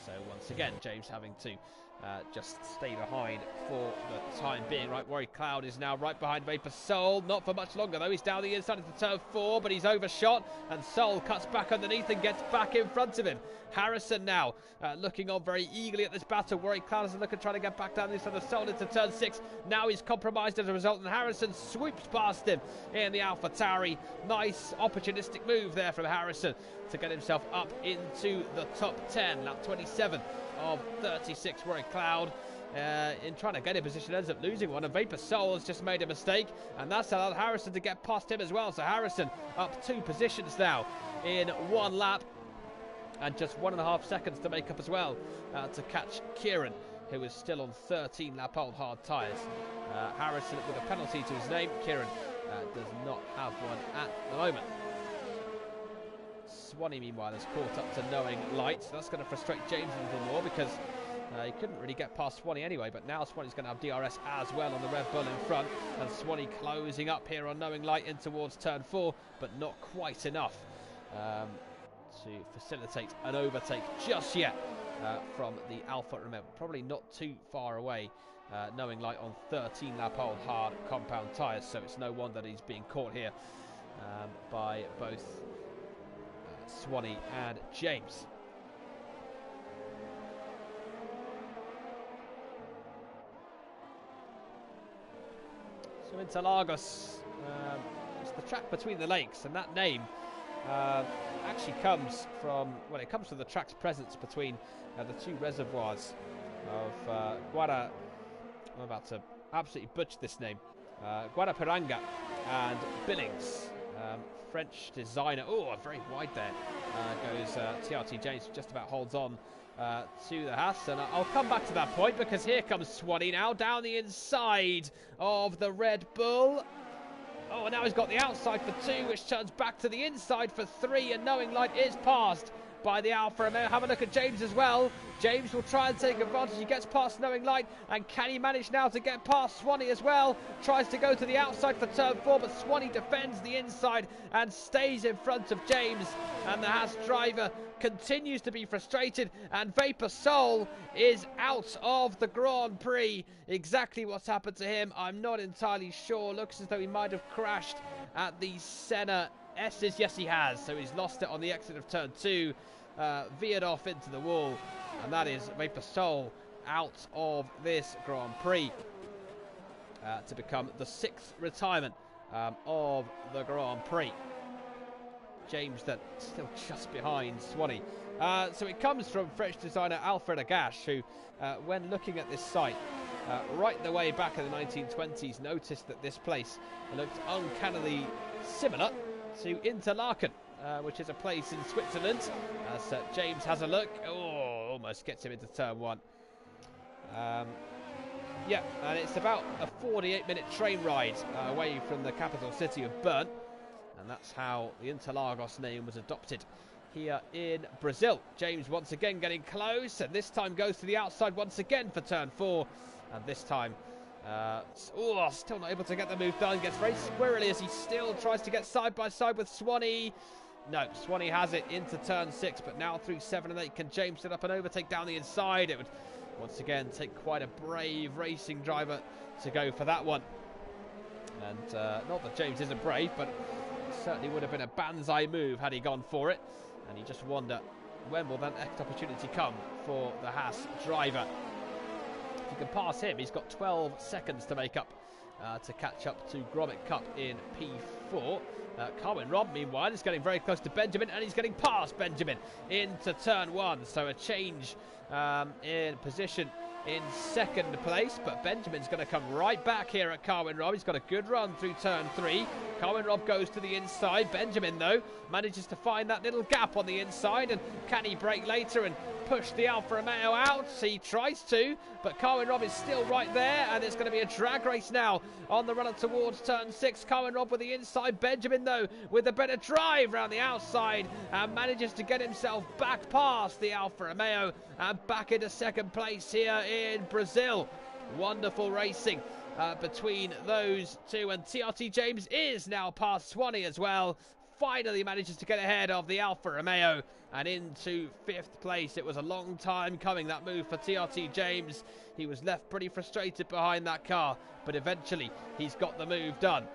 So once again, James having to just stay behind for the time being. Right, Warry Cloud is now right behind FPSL. Not for much longer though. He's down the inside into turn 4, but he's overshot, and Sol cuts back underneath and gets back in front of him. Harrison now looking on very eagerly at this battle. Warry Cloud is looking, trying to get back down the inside of Sol into turn 6. Now he's compromised as a result, and Harrison sweeps past him in the AlphaTauri. Nice opportunistic move there from Harrison to get himself up into the top 10. Lap 27 of 36. Warwick Cloud in trying to get in position ends up losing one, and FPSL has just made a mistake, and that's allowed Harrison to get past him as well. So Harrison up 2 positions now in 1 lap, and just 1.5 seconds to make up as well to catch Kieran, who is still on 13 lap old hard tyres. Harrison with a penalty to his name. Kieran does not have one at the moment. Swanee meanwhile has caught up to knowing light, so that's going to frustrate James a little more, because he couldn't really get past Swanee anyway, but now Swanee's going to have DRS as well on the Red Bull in front, and Swanee closing up here on knowing light in towards turn 4, but not quite enough to facilitate an overtake just yet from the Alfa Romeo. Probably not too far away knowing light on 13 lap old hard compound tyres, so it's no wonder that he's being caught here by both Swanee and James. So Interlagos, it's the track between the lakes, and that name actually comes from, well, it comes from the track's presence between the two reservoirs of Guara, I'm about to absolutely butcher this name, Guarapiranga and Billings. French designer, oh, very wide there, goes TRT James, just about holds on to the Haas, and I'll come back to that point because here comes Swanee now down the inside of the Red Bull. Oh, and now he's got the outside for 2, which turns back to the inside for 3, and knowing light is passed by the Alfa Romeo. Have a look at James as well. James will try and take advantage. He gets past knowing light, and can he manage now to get past Swanee as well? Tries to go to the outside for turn 4, but Swanee defends the inside and stays in front of James, and the Haas driver continues to be frustrated, and Vapor Soul is out of the Grand Prix. Exactly what's happened to him, I'm not entirely sure. Looks as though he might have crashed at the Senna S's. Yes, he has. So he's lost it on the exit of turn 2, veered off into the wall, and that is Vapor Soul out of this Grand Prix to become the 6th retirement of the Grand Prix. James then still just behind Swanee. So it comes from French designer Alfred Agache, who, when looking at this site, right the way back in the 1920s, noticed that this place looked uncannily similar to Interlaken, which is a place in Switzerland. As James has a look, oh, almost gets him into turn 1. Yeah, and it's about a 48-minute train ride away from the capital city of Bern. And that's how the Interlagos name was adopted here in Brazil. James once again getting close, and this time goes to the outside once again for turn 4. And this time, still not able to get the move done. Gets very squirrely as he still tries to get side by side with Swanee. No, Swanee has it into turn 6, but now through 7 and 8, can James set up an overtake down the inside? It would once again take quite a brave racing driver to go for that one. And not that James isn't brave, but certainly would have been a banzai move had he gone for it, and you just wonder when will that next opportunity come for the Haas driver. If you can pass him, he's got 12 seconds to make up to catch up to Gromit Cup in P4. Carwin Robb, meanwhile, is getting very close to Benjamin, and he's getting past Benjamin into turn 1, so a change in position in 2nd place, but Benjamin's going to come right back here at Carwin Robb. He's got a good run through turn 3. Carwin Robb goes to the inside. Benjamin, though, manages to find that little gap on the inside, and can he brake later and push the Alfa Romeo out? He tries to, but Carwin Robb is still right there, and it's going to be a drag race now on the run up towards turn 6. Carwin Robb with the inside. Benjamin, though, with a better drive round the outside, and manages to get himself back past the Alfa Romeo and back into 2nd place here in Brazil. Wonderful racing between those two, and TRT James is now past Swanee as well. Finally manages to get ahead of the Alfa Romeo and into 5th place. It was a long time coming, that move for TRT James. He was left pretty frustrated behind that car, but eventually he's got the move done.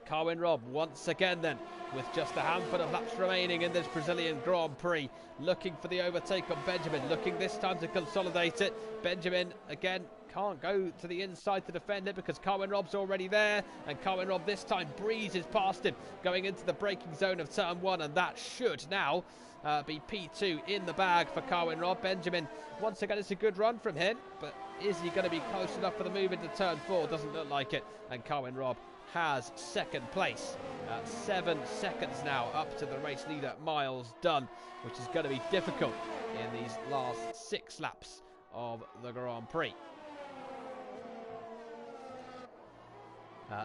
Carwin Robb once again then, with just a handful of laps remaining in this Brazilian Grand Prix, looking for the overtake on Benjamin, looking this time to consolidate it. Benjamin again can't go to the inside to defend it because Carwin Robb's already there, and Carwin Robb this time breezes past him going into the braking zone of turn 1, and that should now be P2 in the bag for Carwin Robb. Benjamin, once again, it's a good run from him, but is he going to be close enough for the move into turn 4? Doesn't look like it, and Carwin Robb has 2nd place. 7 seconds now up to the race leader Miles Dunn, which is going to be difficult in these last 6 laps of the Grand Prix.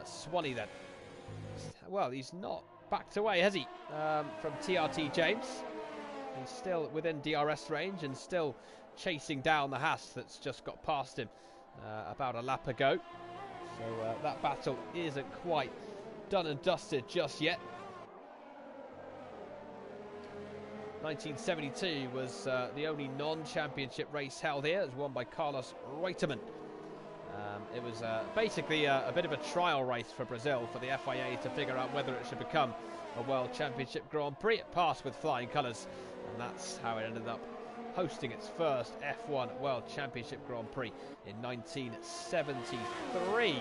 Swanee then, well, he's not backed away, has he, from TRT James? He's still within DRS range and still chasing down the Haas that's just got past him about a lap ago. So that battle isn't quite done and dusted just yet. 1972 was the only non-championship race held here. It was won by Carlos Reutemann. It was basically a bit of a trial race for Brazil, for the FIA to figure out whether it should become a World Championship Grand Prix. It passed with flying colours, and that's how it ended up hosting its first F1 World Championship Grand Prix in 1973.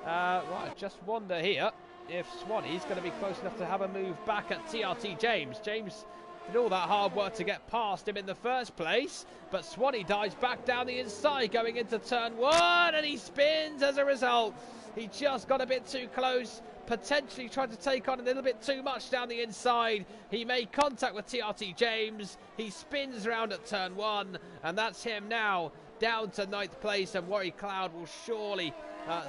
Right, I just wonder here if Swanee's going to be close enough to have a move back at TRT James. James did all that hard work to get past him in the first place, but Swanee dives back down the inside going into turn one, and he spins as a result. He just got a bit too close, potentially tried to take on a little bit too much down the inside. He made contact with TRT James. He spins around at turn one, and that's him now down to 9th place, and Warry Cloud will surely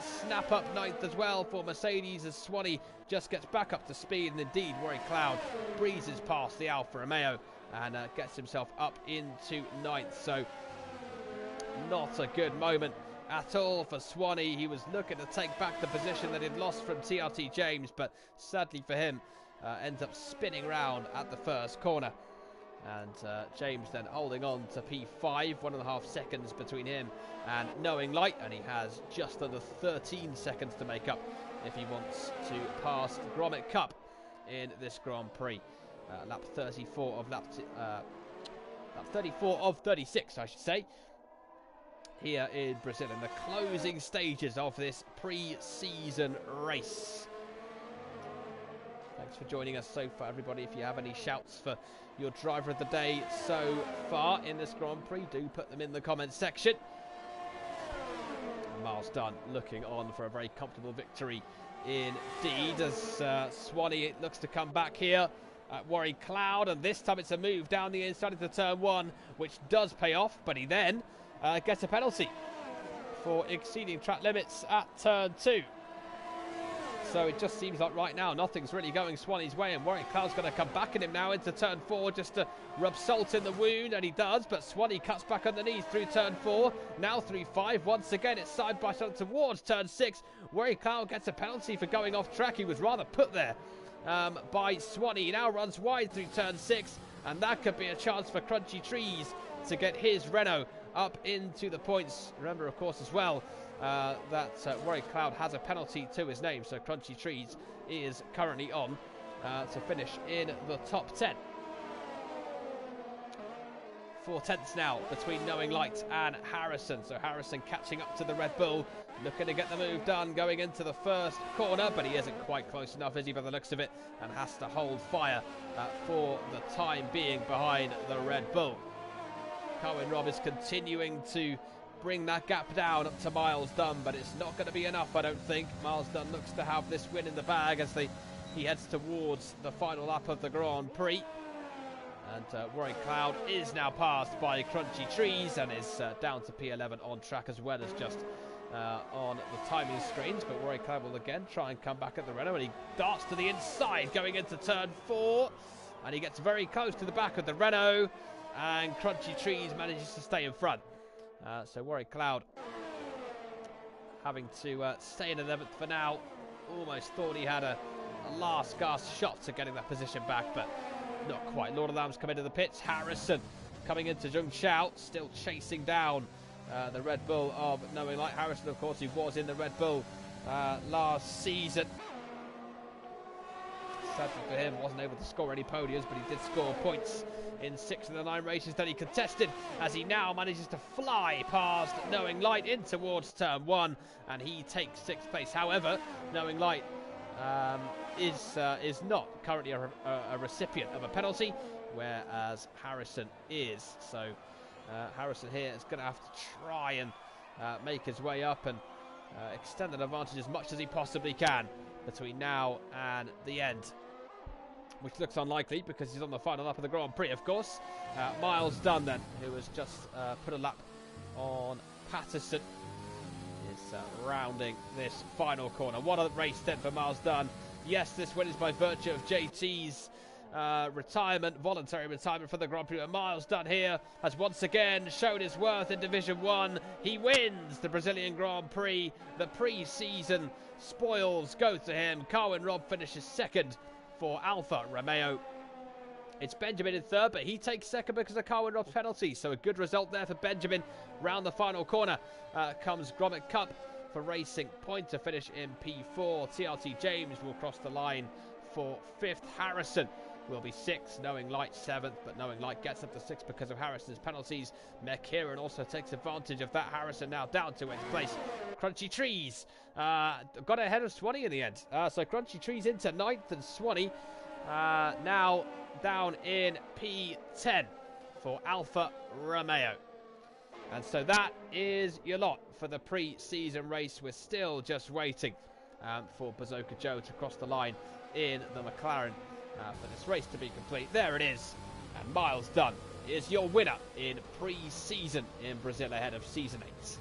snap up 9th as well for Mercedes as Swanee just gets back up to speed, and indeed Warry Cloud breezes past the Alfa Romeo and gets himself up into 9th. So not a good moment at all for Swanee. He was looking to take back the position that he'd lost from TRT James, but sadly for him ends up spinning round at the first corner. And James then holding on to P5, 1.5 seconds between him and Knowing Light, and he has just under 13 seconds to make up if he wants to pass Grommet Cup in this Grand Prix. Lap 34 of lap 34 of 36, I should say, here in Brazil in the closing stages of this pre-season race. Thanks for joining us so far, everybody. If you have any shouts for your driver of the day so far in this Grand Prix, do put them in the comments section. Miles Dunn looking on for a very comfortable victory indeed as Swanee looks to come back here at Warry Cloud, and this time it's a move down the inside into turn one, which does pay off, but he then gets a penalty for exceeding track limits at turn two. So it just seems like right now nothing's really going Swanee's way, and Warwick Cloud's going to come back at him now into turn four just to rub salt in the wound, and he does, but Swanee cuts back underneath through turn four, now through five. Once again it's side by side towards turn six. Warwick Cloud gets a penalty for going off track. He was rather put there by Swanee. He now runs wide through turn six, and that could be a chance for Crunchy Trees to get his Renault up into the points. Remember, of course, as well, that Warwick Cloud has a penalty to his name, so Crunchy Trees is currently on to finish in the top 10. 4 tenths now between Knowing Light and Harrison. So Harrison catching up to the Red Bull, looking to get the move done going into the first corner, but he isn't quite close enough, is he, by the looks of it, and has to hold fire for the time being behind the Red Bull. Carwin Robb is continuing to bring that gap down up to Miles Dunn, but it's not going to be enough, I don't think. Miles Dunn looks to have this win in the bag as he heads towards the final lap of the Grand Prix. And Warwick Cloud is now passed by Crunchy Trees and is down to P11 on track as well as just on the timing screens. But Warwick Cloud will again try and come back at the Renault, and he darts to the inside going into turn 4, and he gets very close to the back of the Renault, and Crunchy Trees manages to stay in front. So Warwick Cloud having to stay in 11th for now. Almost thought he had a last gasp shot to getting that position back, but not quite. Lord of Lambs come into the pits. Harrison coming into Jung Chao, still chasing down the Red Bull of Knowing Light. Harrison, of course, he was in the Red Bull last season. Sadly for him, wasn't able to score any podiums, but he did score points in 6 of the 9 races that he contested, as he now manages to fly past Knowing Light in towards turn 1, and he takes 6th place. However, Knowing Light is not currently a recipient of a penalty, whereas Harrison is. So Harrison here is going to have to try and make his way up and extend that advantage as much as he possibly can between now and the end, which looks unlikely because he's on the final lap of the Grand Prix, of course. Miles Dunn then, who has just put a lap on Patterson, is rounding this final corner. What a race then for Miles Dunn. Yes, this win is by virtue of JT's retirement, voluntary retirement for the Grand Prix. And Miles Dunn here has once again shown his worth in Division 1. He wins the Brazilian Grand Prix. The pre-season spoils go to him. Carwin Robb finishes 2nd for Alfa Romeo. It's Benjamin in 3rd, but he takes 2nd because of Carwin Robb's penalty. So a good result there for Benjamin. Round the final corner comes Grommet Cup. for Racing Point to finish in P4. TRT James will cross the line for 5th. Harrison will be 6th, Knowing Light 7th, but Knowing Light gets up to 6th because of Harrison's penalties. McKieran also takes advantage of that. Harrison now down to 8th place. Crunchy Trees got ahead of Swanee in the end. So Crunchy Trees into 9th, and Swanee now down in P10 for Alfa Romeo. And so that is your lot for the pre-season race. We're still just waiting for Bazooka Joe to cross the line in the McLaren for this race to be complete. There it is. And Miles Dunn is your winner in pre-season in Brazil ahead of Season 8.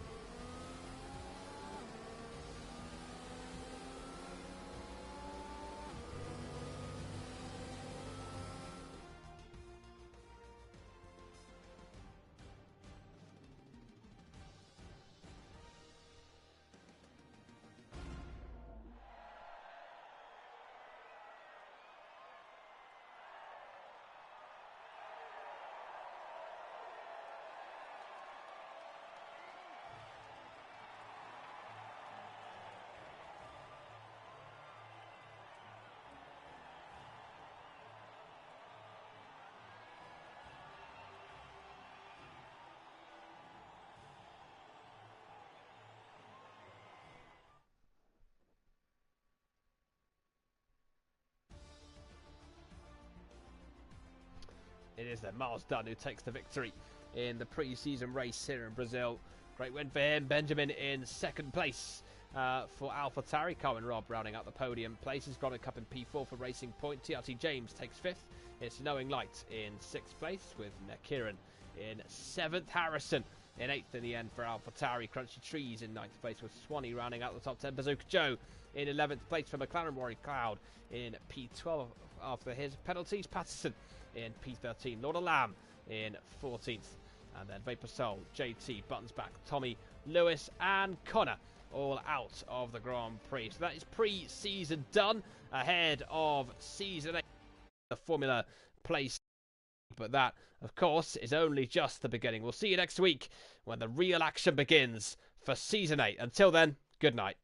It is then Miles Dunn who takes the victory in the pre-season race here in Brazil. Great win for him. Benjamin in 2nd place for AlphaTauri. Carmen Robb rounding out the podium places. Gromit Cup in P4 for Racing Point. TRT James takes 5th. It's Knowing Light in 6th place with Nekiran in 7th. Harrison in 8th in the end for AlphaTauri. Crunchy Trees in 9th place with Swanee rounding out the top 10. Bazooka Joe in 11th place for McLaren. Rory Cloud in P12 after his penalties. Patterson in P13, Lord of Lamb in 14th, and then Vapor Soul, JT, Buttons Back, Tommy, Lewis and Connor all out of the Grand Prix. So that is pre-season done ahead of Season 8, the Formula place. But that, of course, is only just the beginning. We'll see you next week when the real action begins for Season 8. Until then, good night.